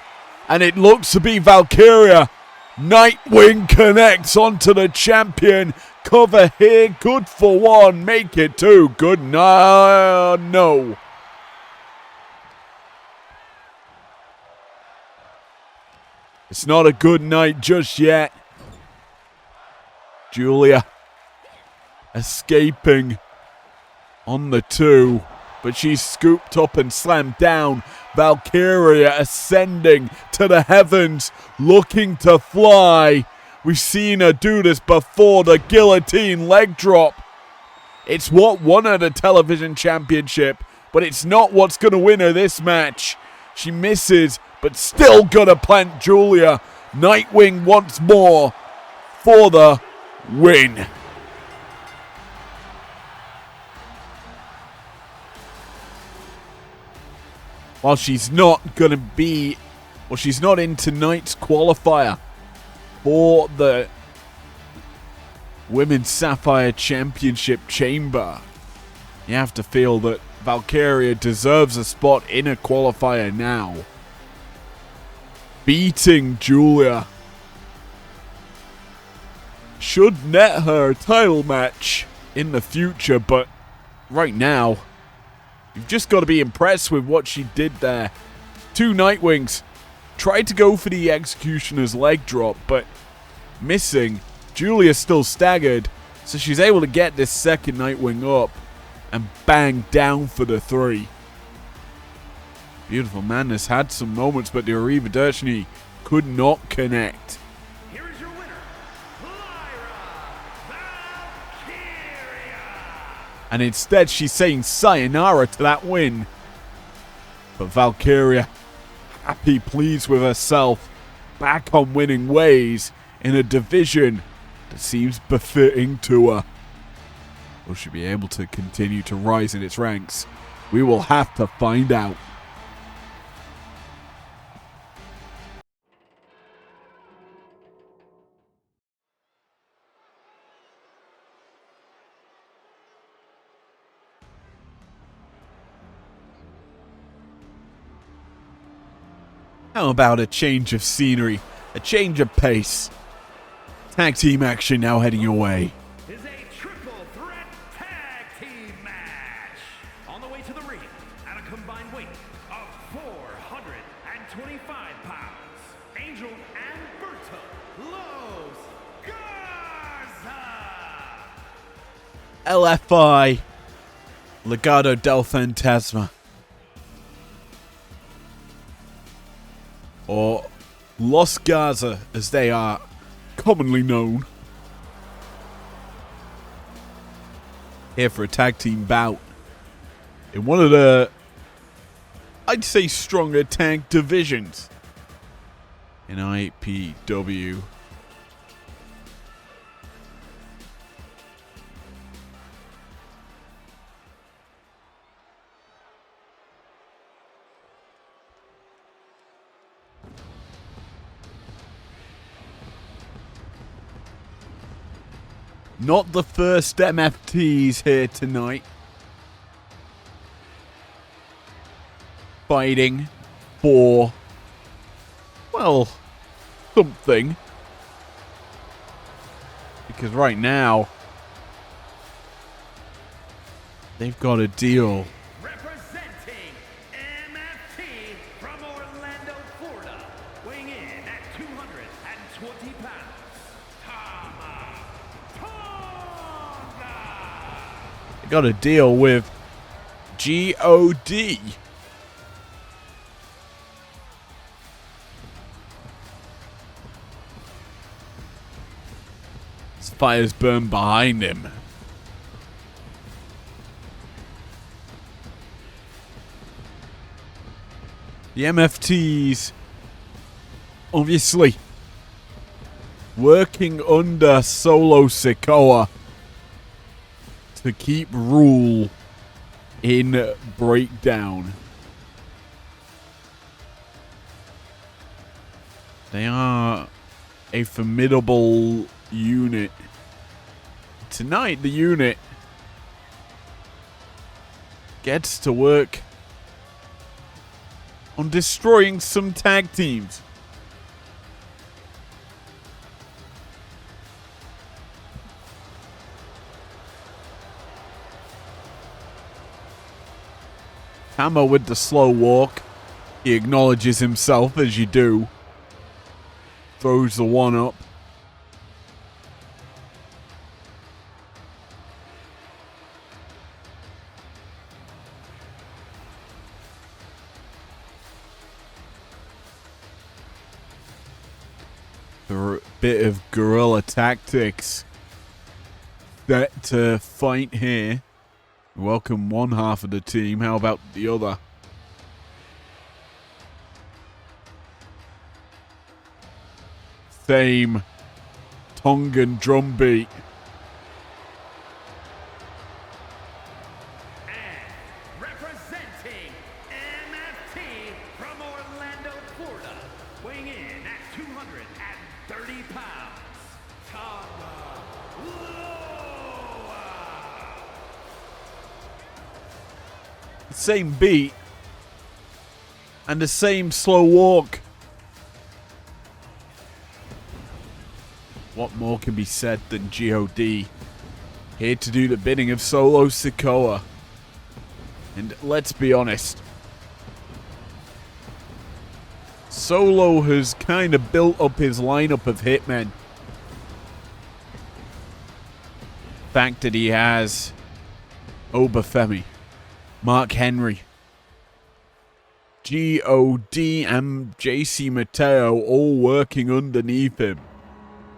And it looks to be Valkyria. Nightwing connects onto the champion. Cover here, good for one. Make it two, good. No. It's not a good night just yet. Julia escaping on the two. But she's scooped up and slammed down. Valkyria ascending to the heavens, looking to fly. We've seen her do this before, the guillotine leg drop. It's what won her the television championship, but it's not what's going to win her this match. She misses, but still gonna plant Julia. Nightwing once more for the win. While she's not she's not in tonight's qualifier for the Women's Sapphire Championship chamber. You have to feel that Valkyria deserves a spot in a qualifier now. Beating Julia should net her a title match in the future, but right now, you've just got to be impressed with what she did there. Two Nightwings. Tried to go for the Executioner's leg drop, but missing. Julia's still staggered, so she's able to get this second Nightwing up and bang down for the three. Beautiful Madness had some moments, but the Arrivederci could not connect. Here is your winner, Lyra Valkyria. And instead, she's saying sayonara to that win. But Valkyria, happy, pleased with herself, back on winning ways in a division that seems befitting to her. Will she be able to continue to rise in its ranks? We will have to find out. How about a change of scenery, a change of pace? Tag team action now heading your way. Is a triple threat tag team match on the way to the ring at a combined weight of 425 pounds. Angel and Berta Los Garza. LFI, Legado del Fantasma, or Los Garza as they are commonly known, here for a tag team bout in one of the, I'd say, stronger tag divisions in IPW. Not the first MFTs here tonight. Fighting for, well, something. Because right now, they've got a deal. Representing MFT from Orlando, Florida, got to deal with G.O.D. His fires burn behind him. The MFTs, obviously, working under Solo Sikoa to keep rule in Breakdown. They are a formidable unit. Tonight, the unit gets to work on destroying some tag teams. Hammer with the slow walk. He acknowledges himself as you do. Throws the one up. A bit of guerrilla tactics set to fight here. Welcome one half of the team. How about the other? Same Tongan drum beat. And representing MFT from Orlando, Florida, weighing in at 230 pounds, Tonga Loa. Same beat. And the same slow walk. What more can be said than G.O.D. here to do the bidding of Solo Sikoa? And let's be honest, Solo has kind of built up his lineup of hitmen. The fact that he has Obafemi, Mark Henry, G.O.D. and JC Mateo all working underneath him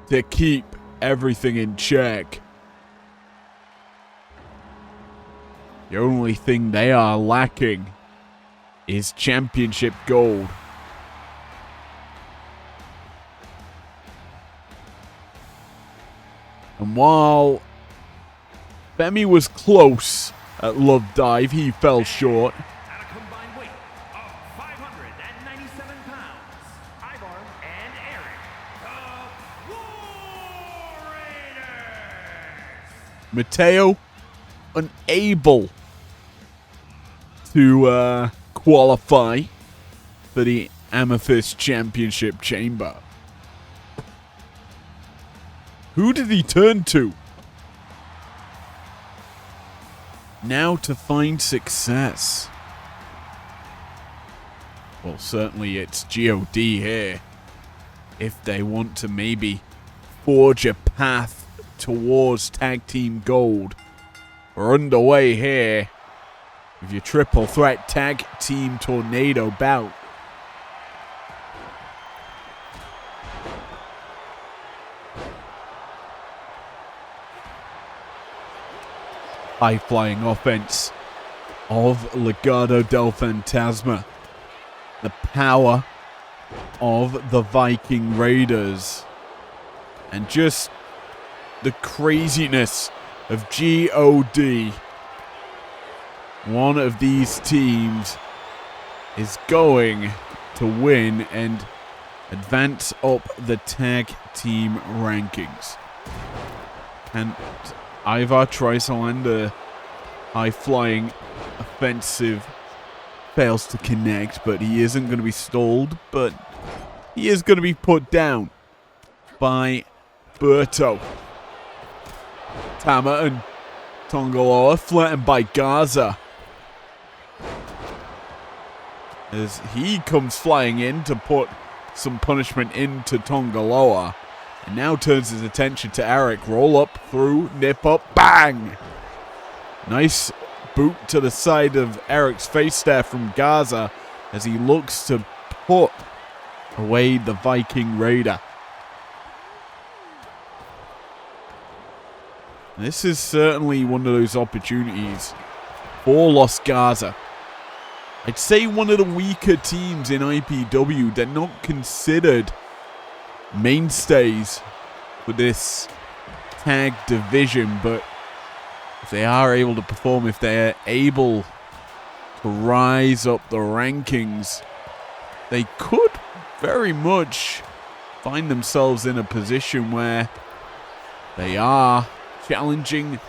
to keep everything in check. The only thing they are lacking is championship gold. And while Femi was close at Love Dive, he fell short. At a combined weight of 597 pounds, Ivar and Eric, the War Raiders. Mateo unable to qualify for the Amethyst Championship Chamber. Who did he turn to now to find success? Well, certainly it's G.O.D. here. If they want to maybe forge a path towards Tag Team Gold. We're underway here with your triple threat Tag Team Tornado bout. High-flying offense of Legado del Fantasma. The power of the Viking Raiders. And just the craziness of G.O.D. One of these teams is going to win and advance up the tag team rankings. And Ivar tries to land a high-flying offensive, fails to connect, but he isn't going to be stalled, but he is going to be put down by Berto. Tama and Tongaloa flattened by Gaza as he comes flying in to put some punishment into Tongaloa. And now turns his attention to Eric. Roll up, through, nip up, bang! Nice boot to the side of Eric's face there from Garza as he looks to put away the Viking Raider. This is certainly one of those opportunities for Los Garza. I'd say one of the weaker teams in IPW. They're not considered mainstays for this tag division, but if they are able to perform, if they're able to rise up the rankings, they could very much find themselves in a position where they are challenging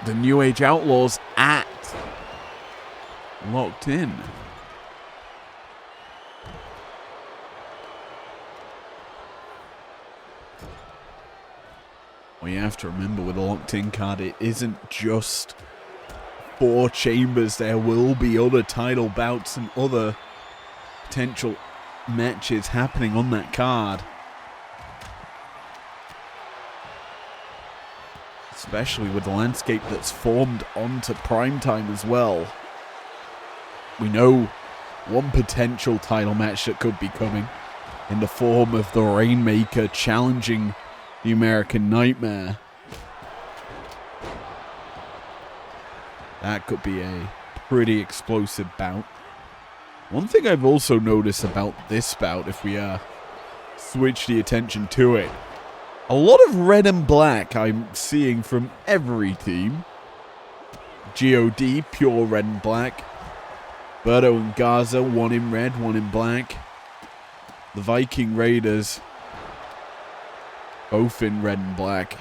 the New Age Outlaws at Locked In. Well, you have to remember with a Locked In card, it isn't just 4 chambers. There will be other title bouts and other potential matches happening on that card. Especially with the landscape that's formed onto primetime as well. We know one potential title match that could be coming in the form of the Rainmaker challenging the American Nightmare. That could be a pretty explosive bout. One thing I've also noticed about this bout, if we switch the attention to it, a lot of red and black I'm seeing from every team. GOD, pure red and black. Berto and Garza, one in red, one in black. The Viking Raiders, both in red and black.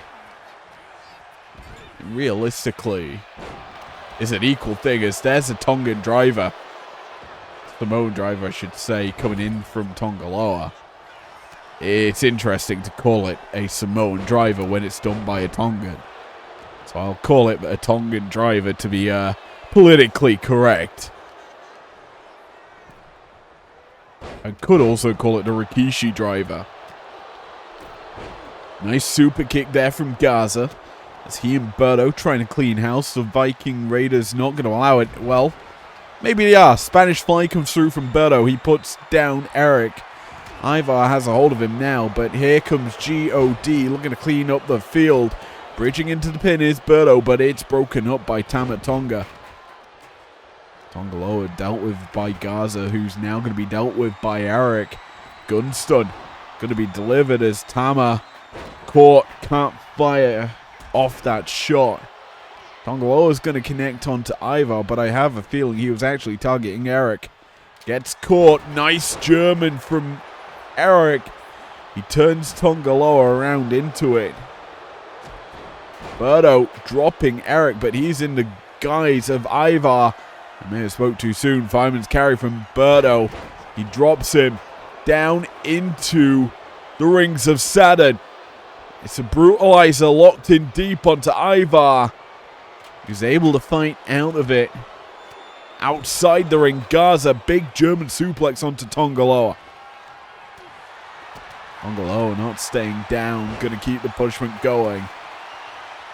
And realistically, is an equal thing as there's a Tongan driver. Samoan driver, I should say, coming in from Tongaloa. It's interesting to call it a Samoan driver when it's done by a Tongan. So I'll call it a Tongan driver to be politically correct. I could also call it the Rikishi driver. Nice super kick there from Garza. As he and Berto trying to clean house. The Viking Raiders not going to allow it. Well, maybe they are. Spanish fly comes through from Berto. He puts down Eric. Ivar has a hold of him now, but here comes G.O.D. looking to clean up the field. Bridging into the pin is Berto, but it's broken up by Tama Tonga. Tongaloa dealt with by Garza, who's now going to be dealt with by Eric. Gun stun going to be delivered as Tama caught, can't fire off that shot. Tongaloa is going to connect onto Ivar, but I have a feeling he was actually targeting Eric. Gets caught. Nice German from Eric. He turns Tongaloa around into it. Berto dropping Eric, but he's in the guise of Ivar. I may have spoke too soon. Fireman's carry from Berto. He drops him down into the rings of Saturn. It's a brutalizer locked in deep onto Ivar. He's able to fight out of it. Outside the ring, Garza, big German suplex onto Tongaloa. Tongaloa not staying down, going to keep the punishment going.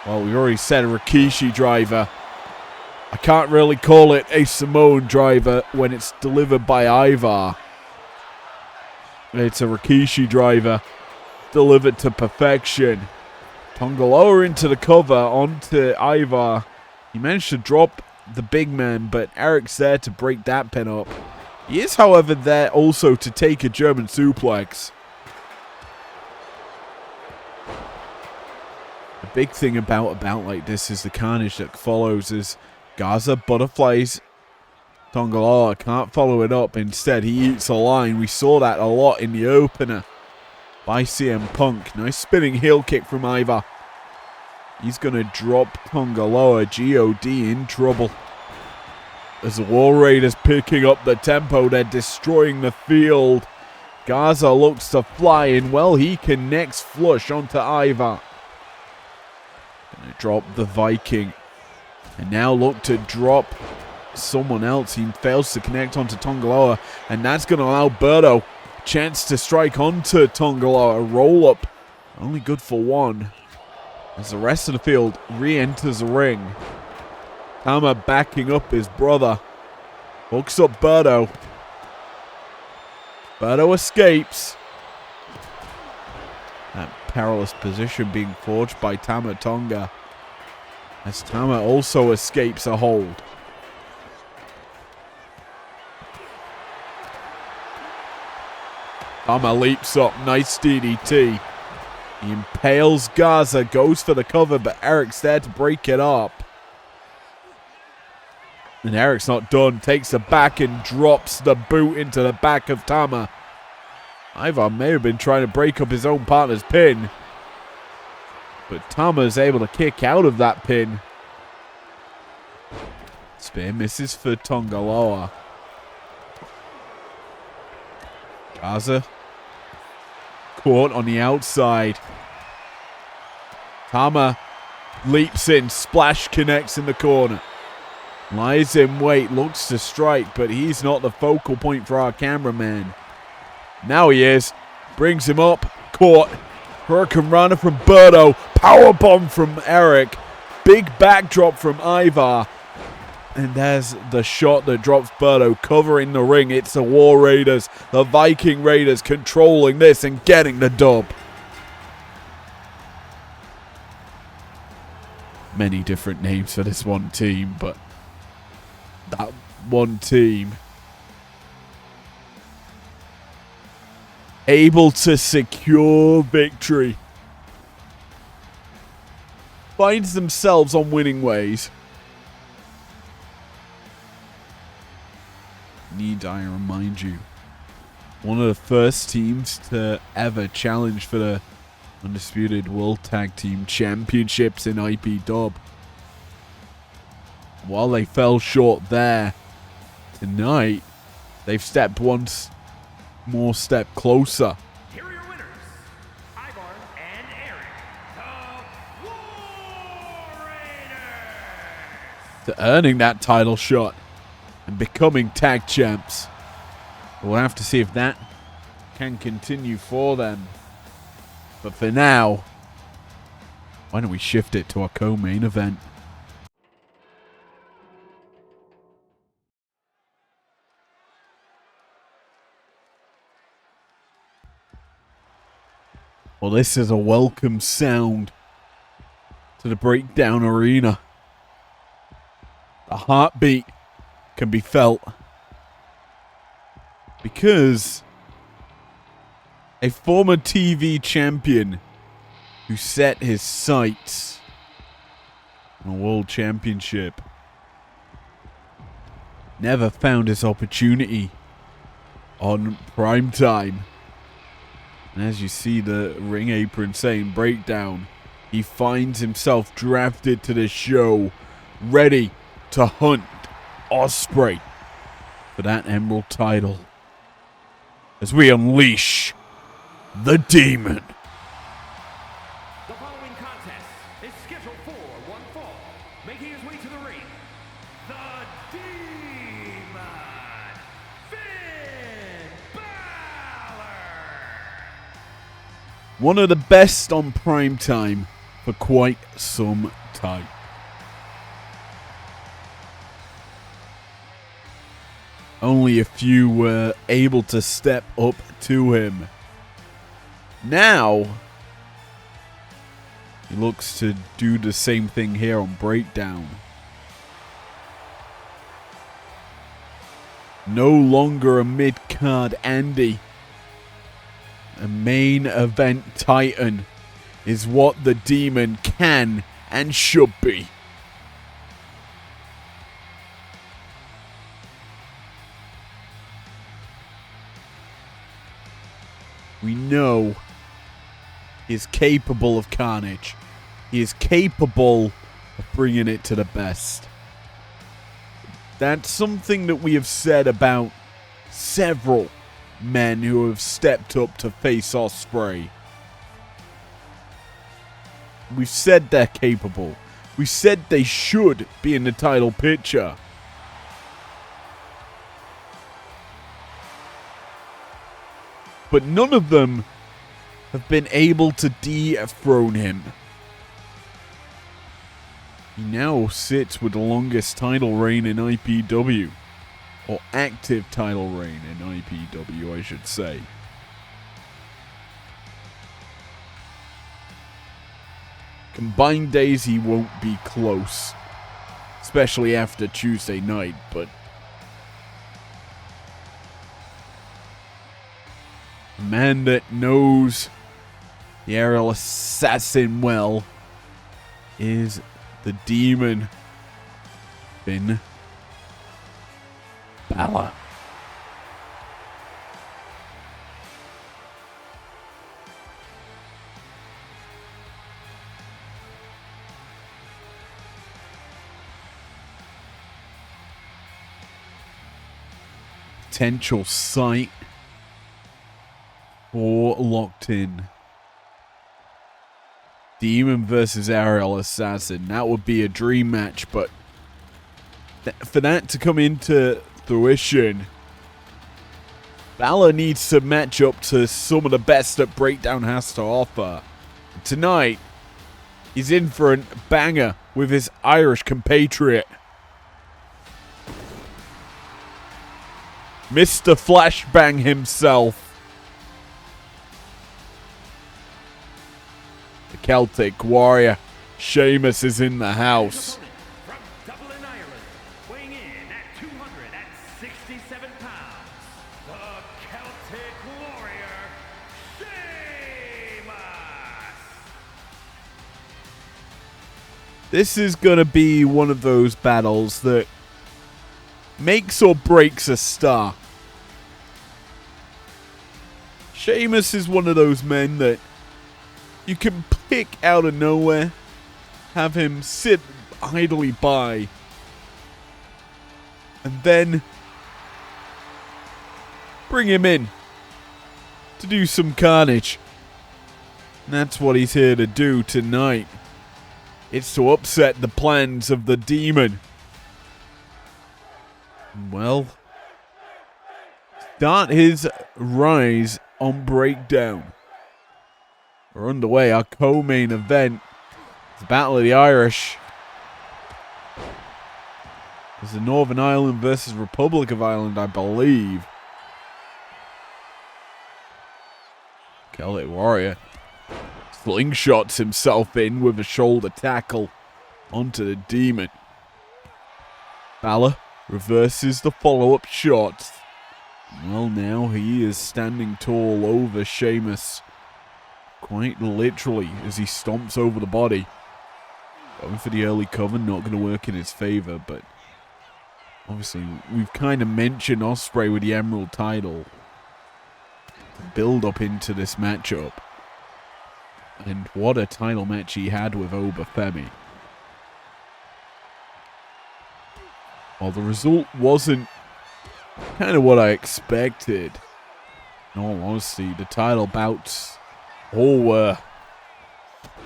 Well, we already said a Rikishi driver. I can't really call it a Samoan driver when it's delivered by Ivar. It's a Rikishi driver delivered to perfection. Tongaloa into the cover onto Ivar. He managed to drop the big man, but Eric's there to break that pin up. He is, however, there also to take a German suplex. The big thing about a bout like this is the carnage that follows as Garza butterflies. Tongaloa can't follow it up. Instead, he eats a line. We saw that a lot in the opener by CM Punk. Nice spinning heel kick from Ivar. He's going to drop Tongaloa. G.O.D. in trouble. As the War Raiders picking up the tempo, they're destroying the field. Garza looks to fly in. Well, he connects flush onto Ivar. Going to drop the Viking. And now look to drop someone else. He fails to connect onto Tongaloa. And that's going to allow Berto a chance to strike onto Tongaloa. A roll up. Only good for one. As the rest of the field re-enters the ring. Tama backing up his brother. Hooks up Berto. Berto escapes. That perilous position being forged by Tama Tonga. As Tama also escapes a hold. Tama leaps up. Nice DDT. He impales Gaza. Goes for the cover, but Eric's there to break it up. And Eric's not done. Takes the back and drops the boot into the back of Tama. Ivar may have been trying to break up his own partner's pin. But Tama is able to kick out of that pin. Spear misses for Tongaloa. Gaza caught on the outside. Tama leaps in. Splash connects in the corner. Lies in wait, looks to strike, but he's not the focal point for our cameraman. Now he is. Brings him up. Caught. Hurricane Rana from Berto. Powerbomb from Eric. Big backdrop from Ivar. And there's the shot that drops Berto, covering the ring. It's the War Raiders, the Viking Raiders, controlling this and getting the dub. Many different names for this one team, but that one team able to secure victory. Finds themselves on winning ways. Need I remind you, one of the first teams to ever challenge for the Undisputed World Tag Team Championships in IPW. While they fell short there, tonight they've stepped one more step closer. Here are your winners, Ivar and Eric, the War Raiders. To earning that title shot and becoming tag champs. We'll have to see if that can continue for them. But for now, why don't we shift it to our co-main event? Well, this is a welcome sound to the Breakdown Arena. The heartbeat can be felt because a former TV champion who set his sights on a world championship never found his opportunity on primetime. And as you see the ring apron saying Breakdown, he finds himself drafted to the show, ready to hunt Ospreay for that Emerald title. As we unleash the Demon. The following contest is scheduled for one fall. Making his way to the ring, the Demon, Finn Balor. One of the best on primetime for quite some time. Only a few were able to step up to him. Now, he looks to do the same thing here on Breakdown. No longer a mid-card Andy. A main event Titan is what the Demon can and should be. We know he is capable of carnage. He is capable of bringing it to the best. That's something that we have said about several men who have stepped up to face Ospreay. We've said they're capable. We said they should be in the title picture. But none of them have been able to dethrone him. He now sits with the longest title reign in IPW. Or active title reign in IPW, I should say. Combined days, he won't be close. Especially after Tuesday night, but a man that knows the aerial assassin well is the Demon, Finn Balor. Potential site for Locked In. Demon versus Aerial Assassin. That would be a dream match, but for that to come into fruition, Balor needs to match up to some of the best that Breakdown has to offer. Tonight, he's in for a banger with his Irish compatriot, Mr. Flashbang himself. The Celtic Warrior, Sheamus, is in the house. From Dublin, Ireland, weighing in at 267 pounds, the Celtic Warrior, Sheamus! This is going to be one of those battles that makes or breaks a star. Sheamus is one of those men that you can pick out of nowhere, have him sit idly by, and then bring him in to do some carnage. And that's what he's here to do tonight. It's to upset the plans of the Demon. Well, start his rise on Breakdown. We're underway. Our co-main event is the Battle of the Irish. It's the Northern Ireland versus Republic of Ireland, I believe. Celtic Warrior slingshots himself in with a shoulder tackle onto the Demon. Balor reverses the follow-up shot. Well, now he is standing tall over Sheamus. Quite literally, as he stomps over the body. Going for the early cover, not going to work in his favor, but obviously we've kind of mentioned Ospreay with the Emerald title. Build up into this matchup. And what a title match he had with Obafemi. Well, the result wasn't kind of what I expected. In all honesty, the title bouts all were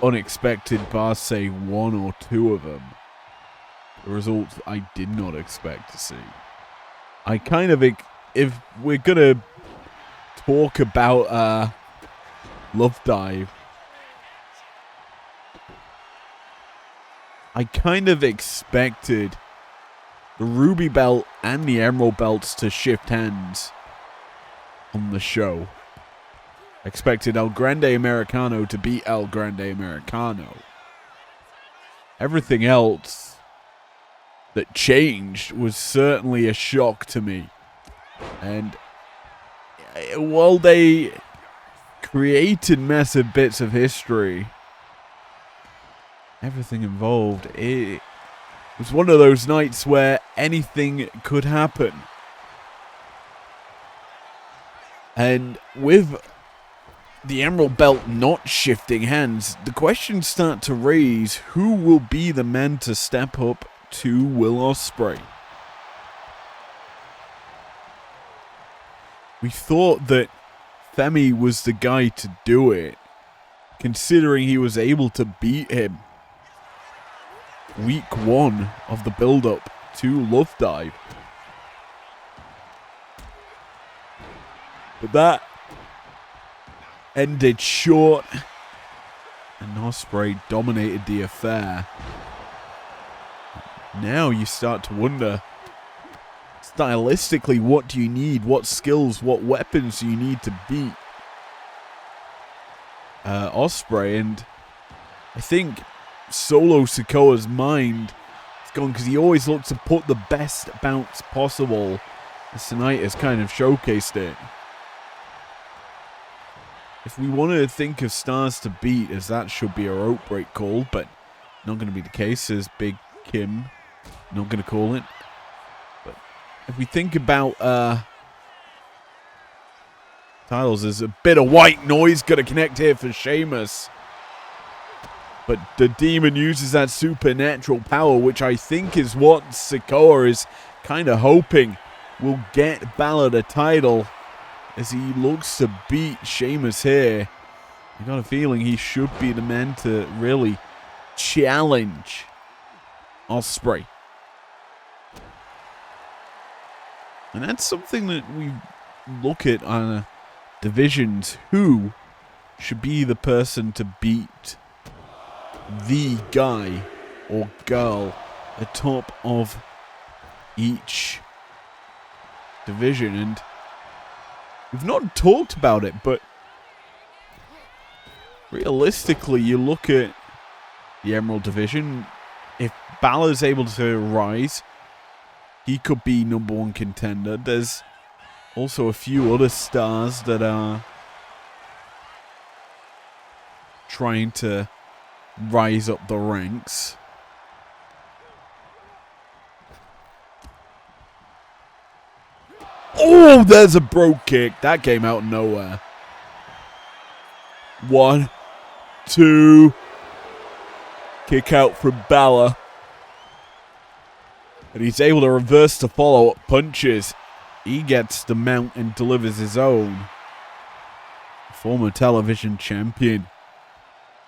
unexpected, bar say one or two of them. The results I did not expect to see. I kind of, if we're going to talk about Love Dive, I kind of expected the Ruby Belt and the Emerald Belts to shift hands on the show. Expected El Grande Americano to beat El Grande Americano. Everything else that changed was certainly a shock to me. And while they created massive bits of history, everything involved, it was one of those nights where anything could happen. And with the Emerald Belt not shifting hands, the questions start to raise, who will be the man to step up to Will Ospreay? We thought that Femi was the guy to do it, considering he was able to beat him week one of the build-up to Love Dive. But that ended short, and Ospreay dominated the affair. Now you start to wonder, stylistically, what do you need? What skills, what weapons do you need to beat Ospreay? And I think Solo Sikoa's mind is gone because he always looks to put the best bounce possible. As tonight has kind of showcased it. If we want to think of stars to beat, as that should be a rope break call, but not going to be the case, as Big Kim not going to call it. But if we think about titles, there's a bit of white noise going to connect here for Sheamus. But the Demon uses that supernatural power, which I think is what Sikoa is kind of hoping will get Balor the title, as he looks to beat Sheamus here. I got a feeling he should be the man to really challenge Ospreay. And that's something that we look at on divisions. Who should be the person to beat the guy or girl atop of each division? And we've not talked about it, but realistically, you look at the Emerald Division. If Balor's able to rise, he could be #1 contender. There's also a few other stars that are trying to rise up the ranks. Oh, there's a brogue kick. That came out of nowhere. 1, 2. Kick out from Balor. And he's able to reverse the follow-up punches. He gets the mount and delivers his own. Former television champion.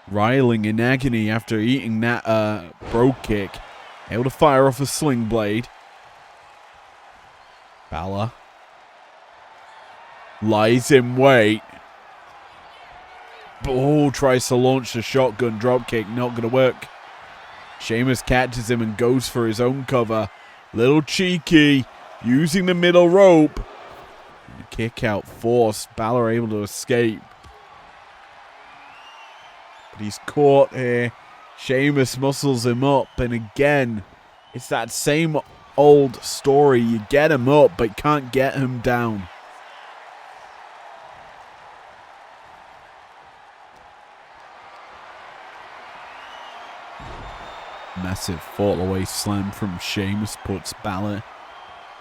Riling in agony after eating that brogue kick. Able to fire off a sling blade. Balor lies in wait. Oh, tries to launch the shotgun dropkick. Not going to work. Sheamus catches him and goes for his own cover. Little cheeky. Using the middle rope. And the kick out forced. Balor able to escape. But he's caught here. Sheamus muscles him up. And again, it's that same old story. You get him up, but can't get him down. Massive fall away slam from Sheamus puts Balor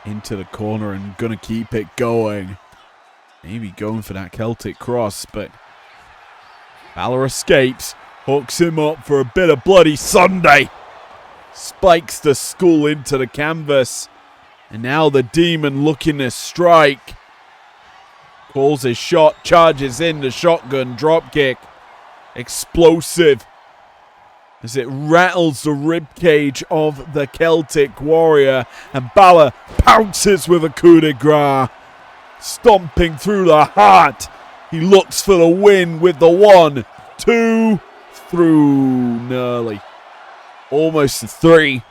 into the corner and gonna keep it going. Maybe going for that Celtic cross, but Balor escapes, hooks him up for a bit of Bloody Sunday. Spikes the skull into the canvas. And now the Demon looking to strike. Calls his shot, charges in the shotgun dropkick. Explosive. As it rattles the ribcage of the Celtic Warrior. And Balor pounces with a coup de grace. Stomping through the heart. He looks for the win with the 1, 2, through nearly. Almost the 3.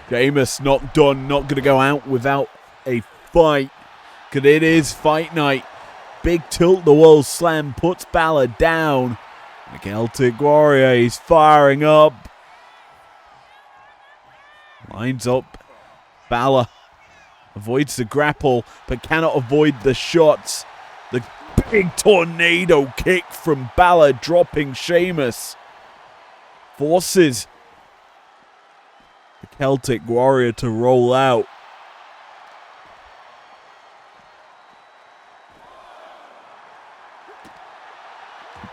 Sheamus not done. Not going to go out without a fight. Because it is fight night. Big tilt-the-world slam puts Balor down. The Celtic Warrior, he's firing up. Lines up. Balor avoids the grapple, but cannot avoid the shots. The big tornado kick from Balor, dropping Sheamus. Forces the Celtic Warrior to roll out.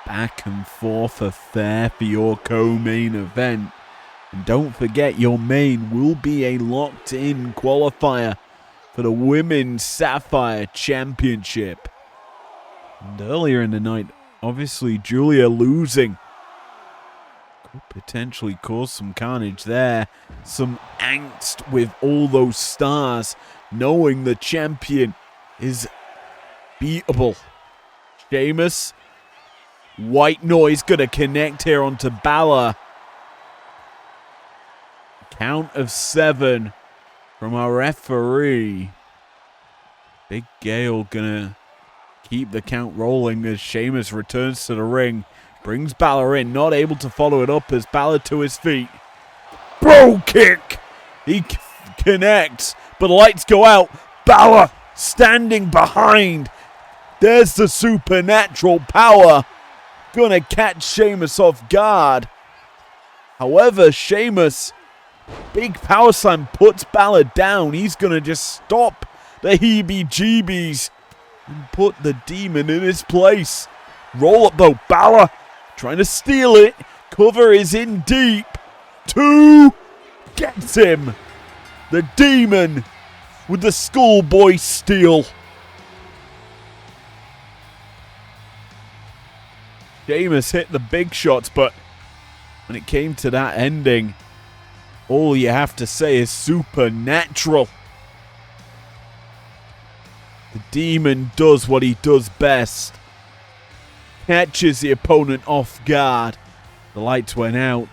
Back and forth affair for your co-main event. And don't forget, your main will be a locked-in qualifier for the Women's Sapphire Championship. And earlier in the night, obviously Julia losing could potentially cause some carnage there. Some angst with all those stars, knowing the champion is beatable. Sheamus White Noise gonna connect here onto Balor. Count of 7 from our referee. Big Gale gonna keep the count rolling as Sheamus returns to the ring. Brings Balor in, not able to follow it up as Balor to his feet. Bro kick! He connects, but the lights go out. Balor standing behind. There's the supernatural power. Gonna catch Sheamus off guard. However, Sheamus, big power slam puts Balor down. He's gonna just stop the heebie-jeebies and put the demon in his place. Roll up though, Balor trying to steal it. Cover is in deep. 2 gets him. The demon with the schoolboy steal. Sheamus hit the big shots, but when it came to that ending, all you have to say is supernatural. The demon does what he does best. Catches the opponent off guard. The lights went out.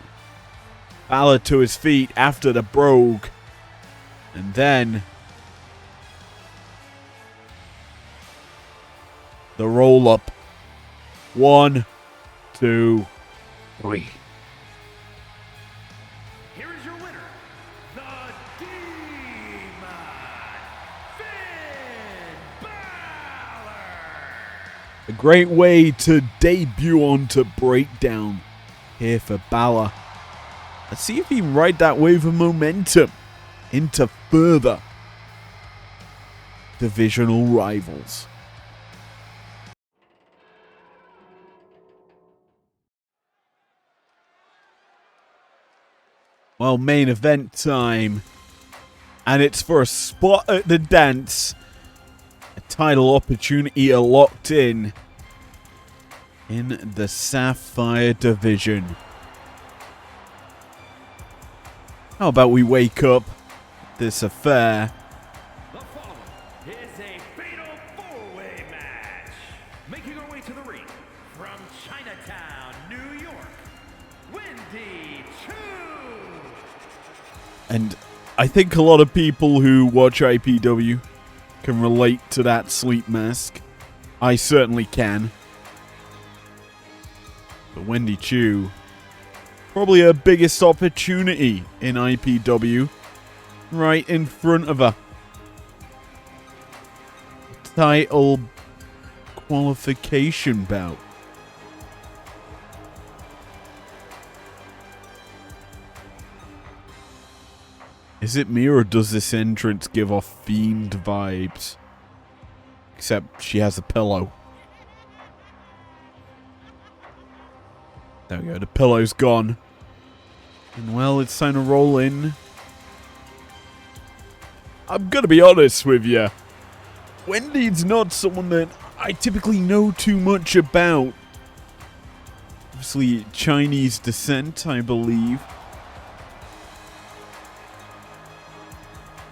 Balor to his feet after the brogue. And then the roll up. 1, 2, 3. Here is your winner, the Demon, Finn Balor. A great way to debut onto Breakdown here for Balor. Let's see if he can ride that wave of momentum into further divisional rivals. Well, main event time. And it's for a spot at the dance. A title opportunity are locked in the Sapphire division. How about we wake up this affair? The following is a fatal 4-way match. Making our way to the ring from Chinatown, New York, Wendy Choo. And I think a lot of people who watch IPW can relate to that sleep mask. I certainly can. But Wendy Choo, probably her biggest opportunity in IPW, right in front of her. Title qualification bout. Is it me or does this entrance give off Fiend vibes? Except she has a pillow. There we go, the pillow's gone. And well, it's time to roll in. I'm gonna be honest with you. Wendy's not someone that I typically know too much about. Obviously, Chinese descent, I believe.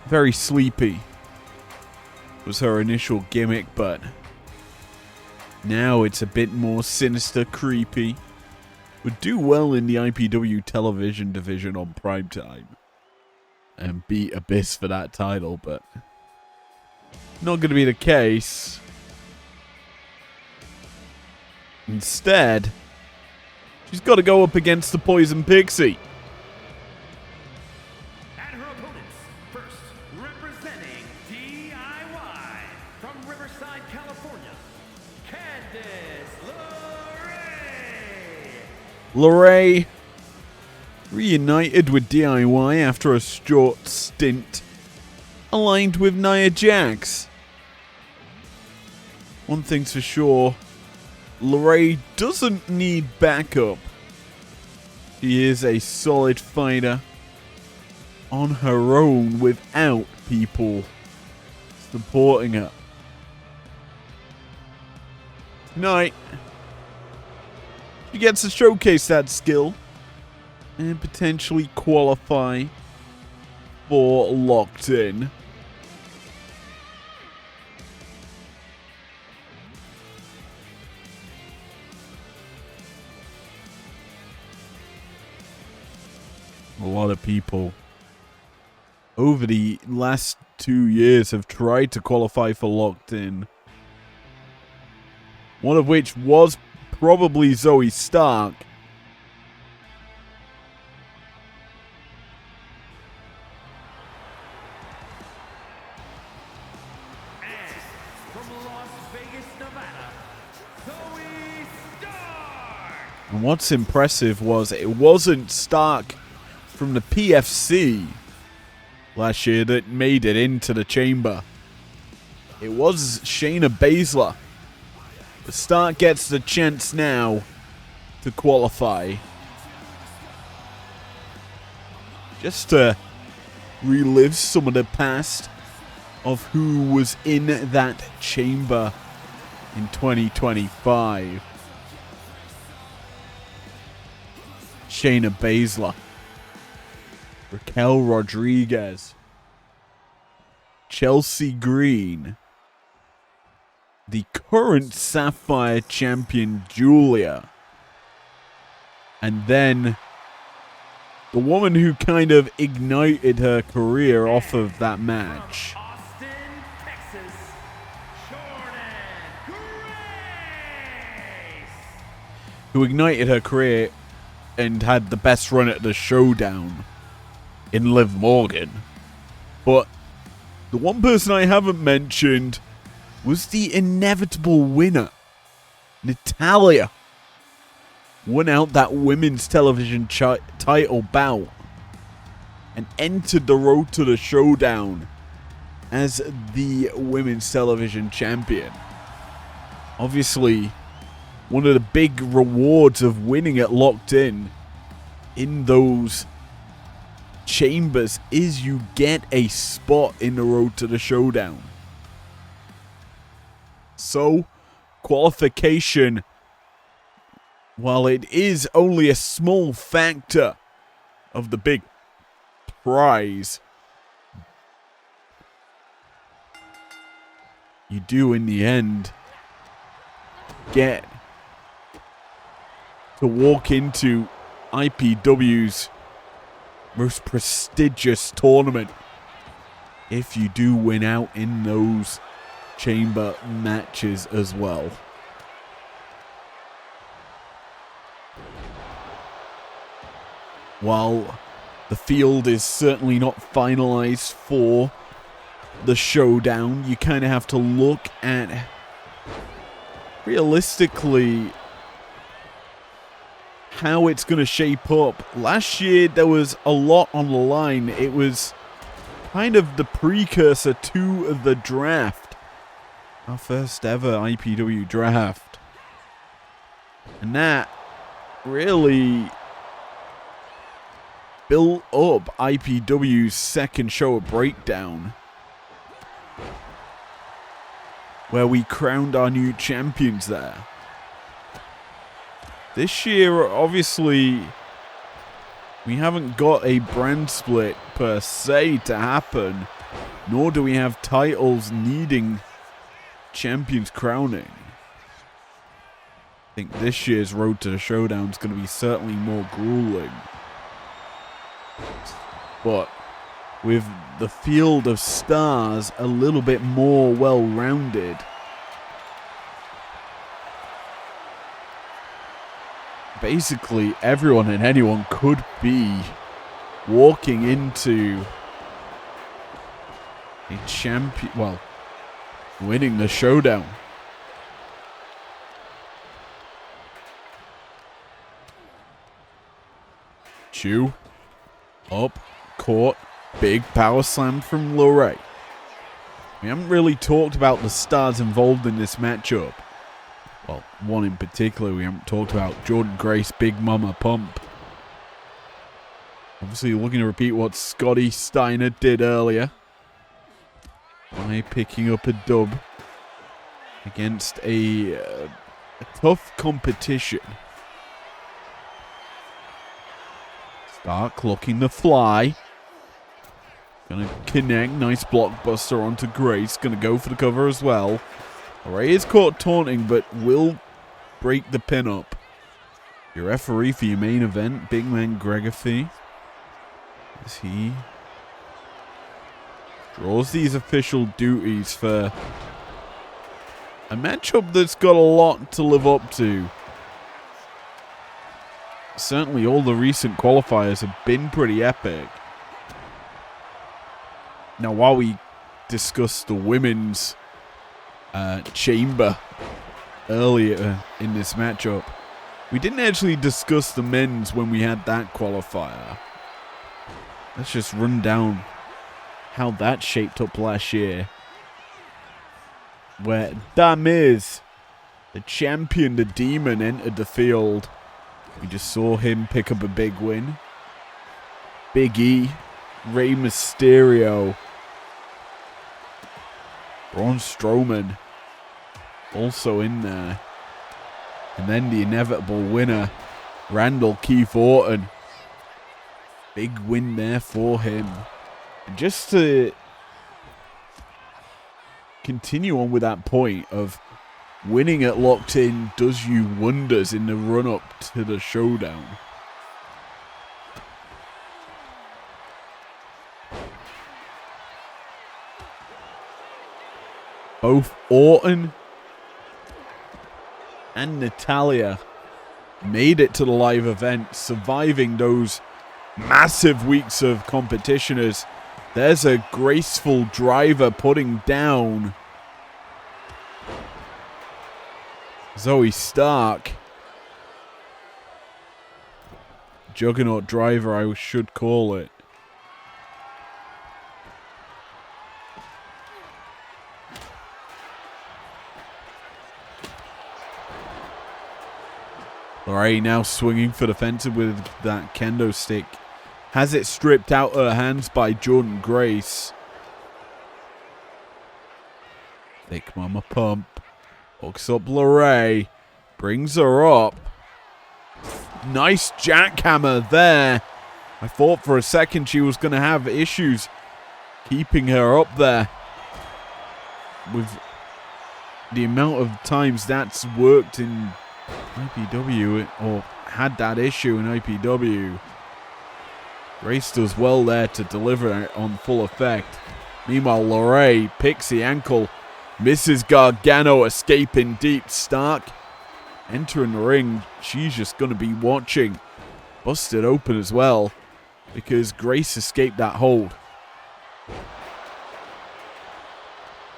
Very sleepy was her initial gimmick, but now it's a bit more sinister, creepy. Would do well in the IPW television division on primetime and beat Abyss for that title, but not going to be the case. Instead, she's got to go up against the Poison Pixie. And her opponents, first representing DIY from Riverside, California, Candice LeRae. LeRae reunited with DIY after a short stint, aligned with Nia Jax. One thing's for sure, LeRae doesn't need backup. She is a solid fighter on her own without people supporting her. Tonight, she gets to showcase that skill and potentially qualify for Locked In. A lot of people over the last 2 years have tried to qualify for Locked In. One of which was probably Zoe Stark. And from Las Vegas, Nevada, Zoe Stark. And what's impressive was it wasn't Stark from the PFC last year that made it into the chamber. It was Shayna Baszler. But Stark gets the chance now to qualify. Just to relive some of the past of who was in that chamber in 2025. Shayna Baszler, Raquel Rodriguez, Chelsea Green, the current Sapphire champion Julia, and then the woman who kind of ignited her career off of that match. Austin, Texas, Jordan Grace. Who ignited her career and had the best run at the Showdown in Liv Morgan. But the one person I haven't mentioned was the inevitable winner, Natalya. Won out that women's television title bout and entered the road to the Showdown as the women's television champion. Obviously, one of the big rewards of winning at Locked In those chambers is you get a spot in the road to the Showdown. So, qualification, while it is only a small factor of the big prize, you do in the end get to walk into IPW's most prestigious tournament if you do win out in those chamber matches as well. While the field is certainly not finalized for the Showdown, you kind of have to look at realistically how it's going to shape up. Last year there was a lot on the line. It was kind of the precursor to the draft, our first ever IPW draft, and that really built up IPW's second show of Breakdown, where we crowned our new champions there. This year, obviously, we haven't got a brand split per se to happen, nor do we have titles needing champions crowning. I think this year's road to the Showdown is going to be certainly more grueling. But with the field of stars a little bit more well-rounded, basically everyone and anyone could be walking into a champion, well, winning the Showdown. Chew. Up. Caught. Big power slam from Lorray. We haven't really talked about the stars involved in this matchup. Well, one in particular we haven't talked about. Jordan Grace, Big Mama Pump. Obviously looking to repeat what Scotty Steiner did earlier by picking up a dub against a tough competition. Stark looking to fly. Gonna connect. Nice blockbuster onto Grace. Gonna go for the cover as well. Ray is caught taunting, but will break the pin up. Your referee for your main event, Big Man Gregor Fee. as he draws these official duties for a matchup that's got a lot to live up to. Certainly all the recent qualifiers have been pretty epic. Now, while we discussed the women's chamber earlier in this matchup, we didn't actually discuss the men's when we had that qualifier. Let's just run down how that shaped up last year, where Damiz, the champion, the demon, entered the field. We just saw him pick up a big win. Big E, Rey Mysterio, Braun Strowman also in there. And then the inevitable winner, Randall Keith Orton. Big win there for him. And just to continue on with that point of winning at Locked In does you wonders in the run-up to the showdown. Both Orton and Natalya made it to the live event, surviving those massive weeks of competition. As there's a graceful driver putting down Zoe Stark. Juggernaut driver, I should call it. Lorray now swinging for the fences with that kendo stick. Has it stripped out her hands by Jordynne Grace. Thick Mama Pump. Hooks up Lorray. Brings her up. Nice jackhammer there. I thought for a second she was going to have issues keeping her up there. With the amount of times that's worked in IPW, or had that issue in IPW. Grace does well there to deliver it on full effect. Meanwhile, Lorray picks the ankle, misses Gargano, escaping deep. Stark entering the ring. She's just going to be watching. Busted open as well, because Grace escaped that hold.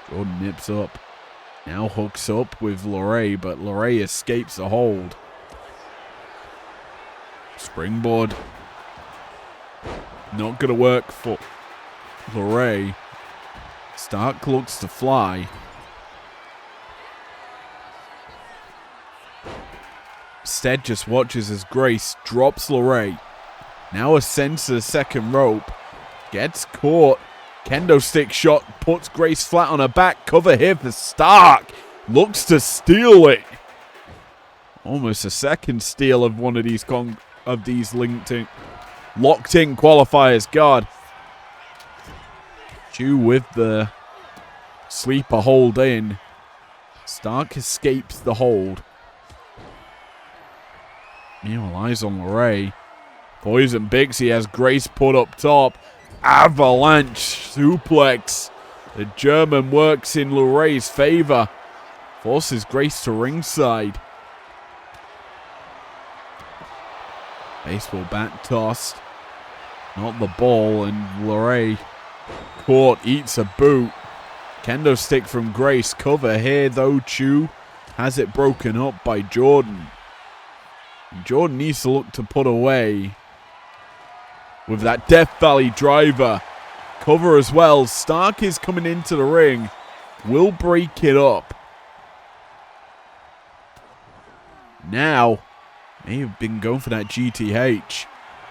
Jordan nips up. Now hooks up with Lorray, but Lorray escapes the hold. Springboard. Not going to work for Lorray. Stark looks to fly. Instead just watches as Grace drops Lorray. Now ascends to the second rope. Gets caught. Kendo stick shot puts Grace flat on her back. Cover here for Stark. Looks to steal it. Almost a second steal of one of these locked in qualifiers. God. Chew with the sleeper hold in. Stark escapes the hold. Meanwhile, eyes on Lorray. Poison Bixie has Grace put up top. Avalanche suplex. The German works in Lorray's favor. Forces Grace to ringside. Baseball bat tossed. Not the ball, and Lorray caught, eats a boot. Kendo stick from Grace. Cover here though. Chew has it broken up by Jordan. And Jordan needs to look to put away with that Death Valley driver. Cover as well. Stark is coming into the ring. Will break it up. Now, may have been going for that GTH.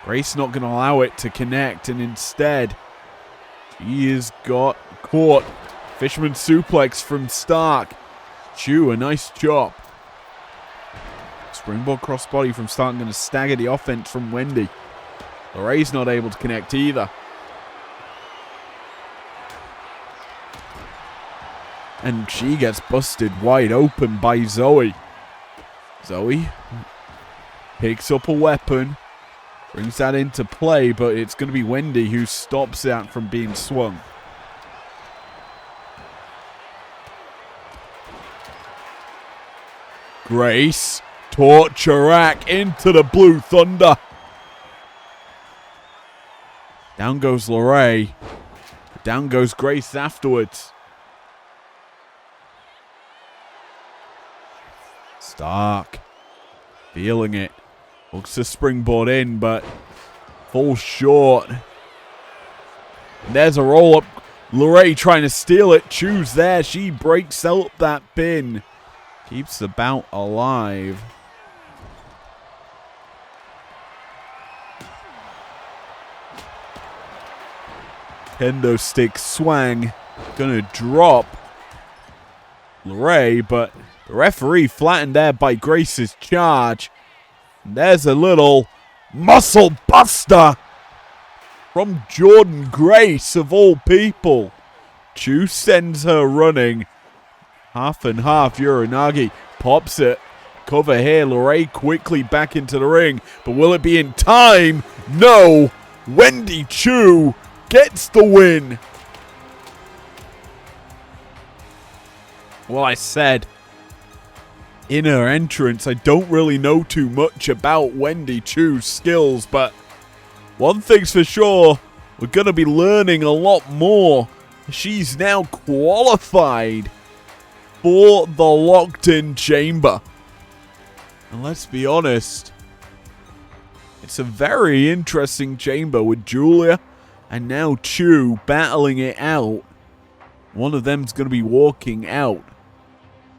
Grace not going to allow it to connect, and instead, he has got caught. Fisherman suplex from Stark. Chew, a nice chop. Springboard crossbody from Stark, going to stagger the offense from Wendy. Lorray's not able to connect either. And she gets busted wide open by Zoe. Zoe picks up a weapon. Brings that into play, but it's going to be Wendy who stops that from being swung. Grace, torture rack into the Blue Thunder. Down goes Lorray. Down goes Grace afterwards. Stark. Feeling it. Looks to springboard in, but falls short. And there's a roll-up. Lorray trying to steal it. Chu's there. She breaks out that pin. Keeps the bout alive. Kendo stick swang. Gonna drop Lorray, but the referee flattened there by Grace's charge. And there's a little muscle buster from Jordan Grace, of all people. Chu sends her running. Half and half. Uranagi pops it. Cover here. Lorray quickly back into the ring. But will it be in time? No. Wendy Chu gets the win. Well, I said in her entrance, I don't really know too much about Wendy Chu's skills, but one thing's for sure, we're going to be learning a lot more. She's now qualified for the locked-in chamber. And let's be honest, it's a very interesting chamber with Julia and now Chu battling it out. One of them's going to be walking out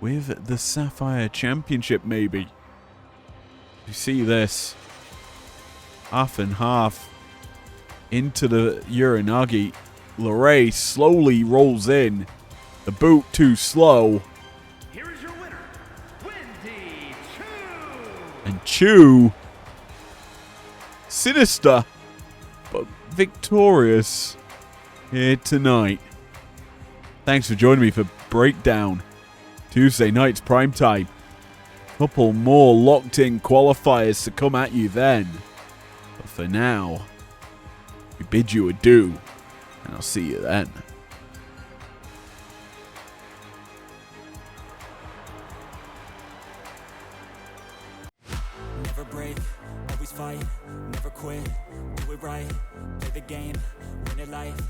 with the Sapphire Championship, maybe. You see this. Half and half into the Uranagi. Lorray slowly rolls in. The boot too slow. Here is your winner, Wendy Chu. And Chu, sinister, but victorious here tonight. Thanks for joining me for Breakdown. Tuesday night's primetime. Couple more locked-in qualifiers to come at you then. But for now, we bid you adieu, and I'll see you then. Never break, always fight, never quit, do it right, play the game, win it life,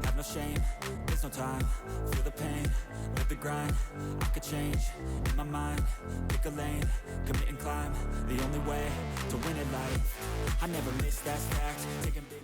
have no shame, there's no time, feel the pain, live the grind, I could change, in my mind, pick a lane, commit and climb, the only way to win it life, I never miss, that's fact, taking big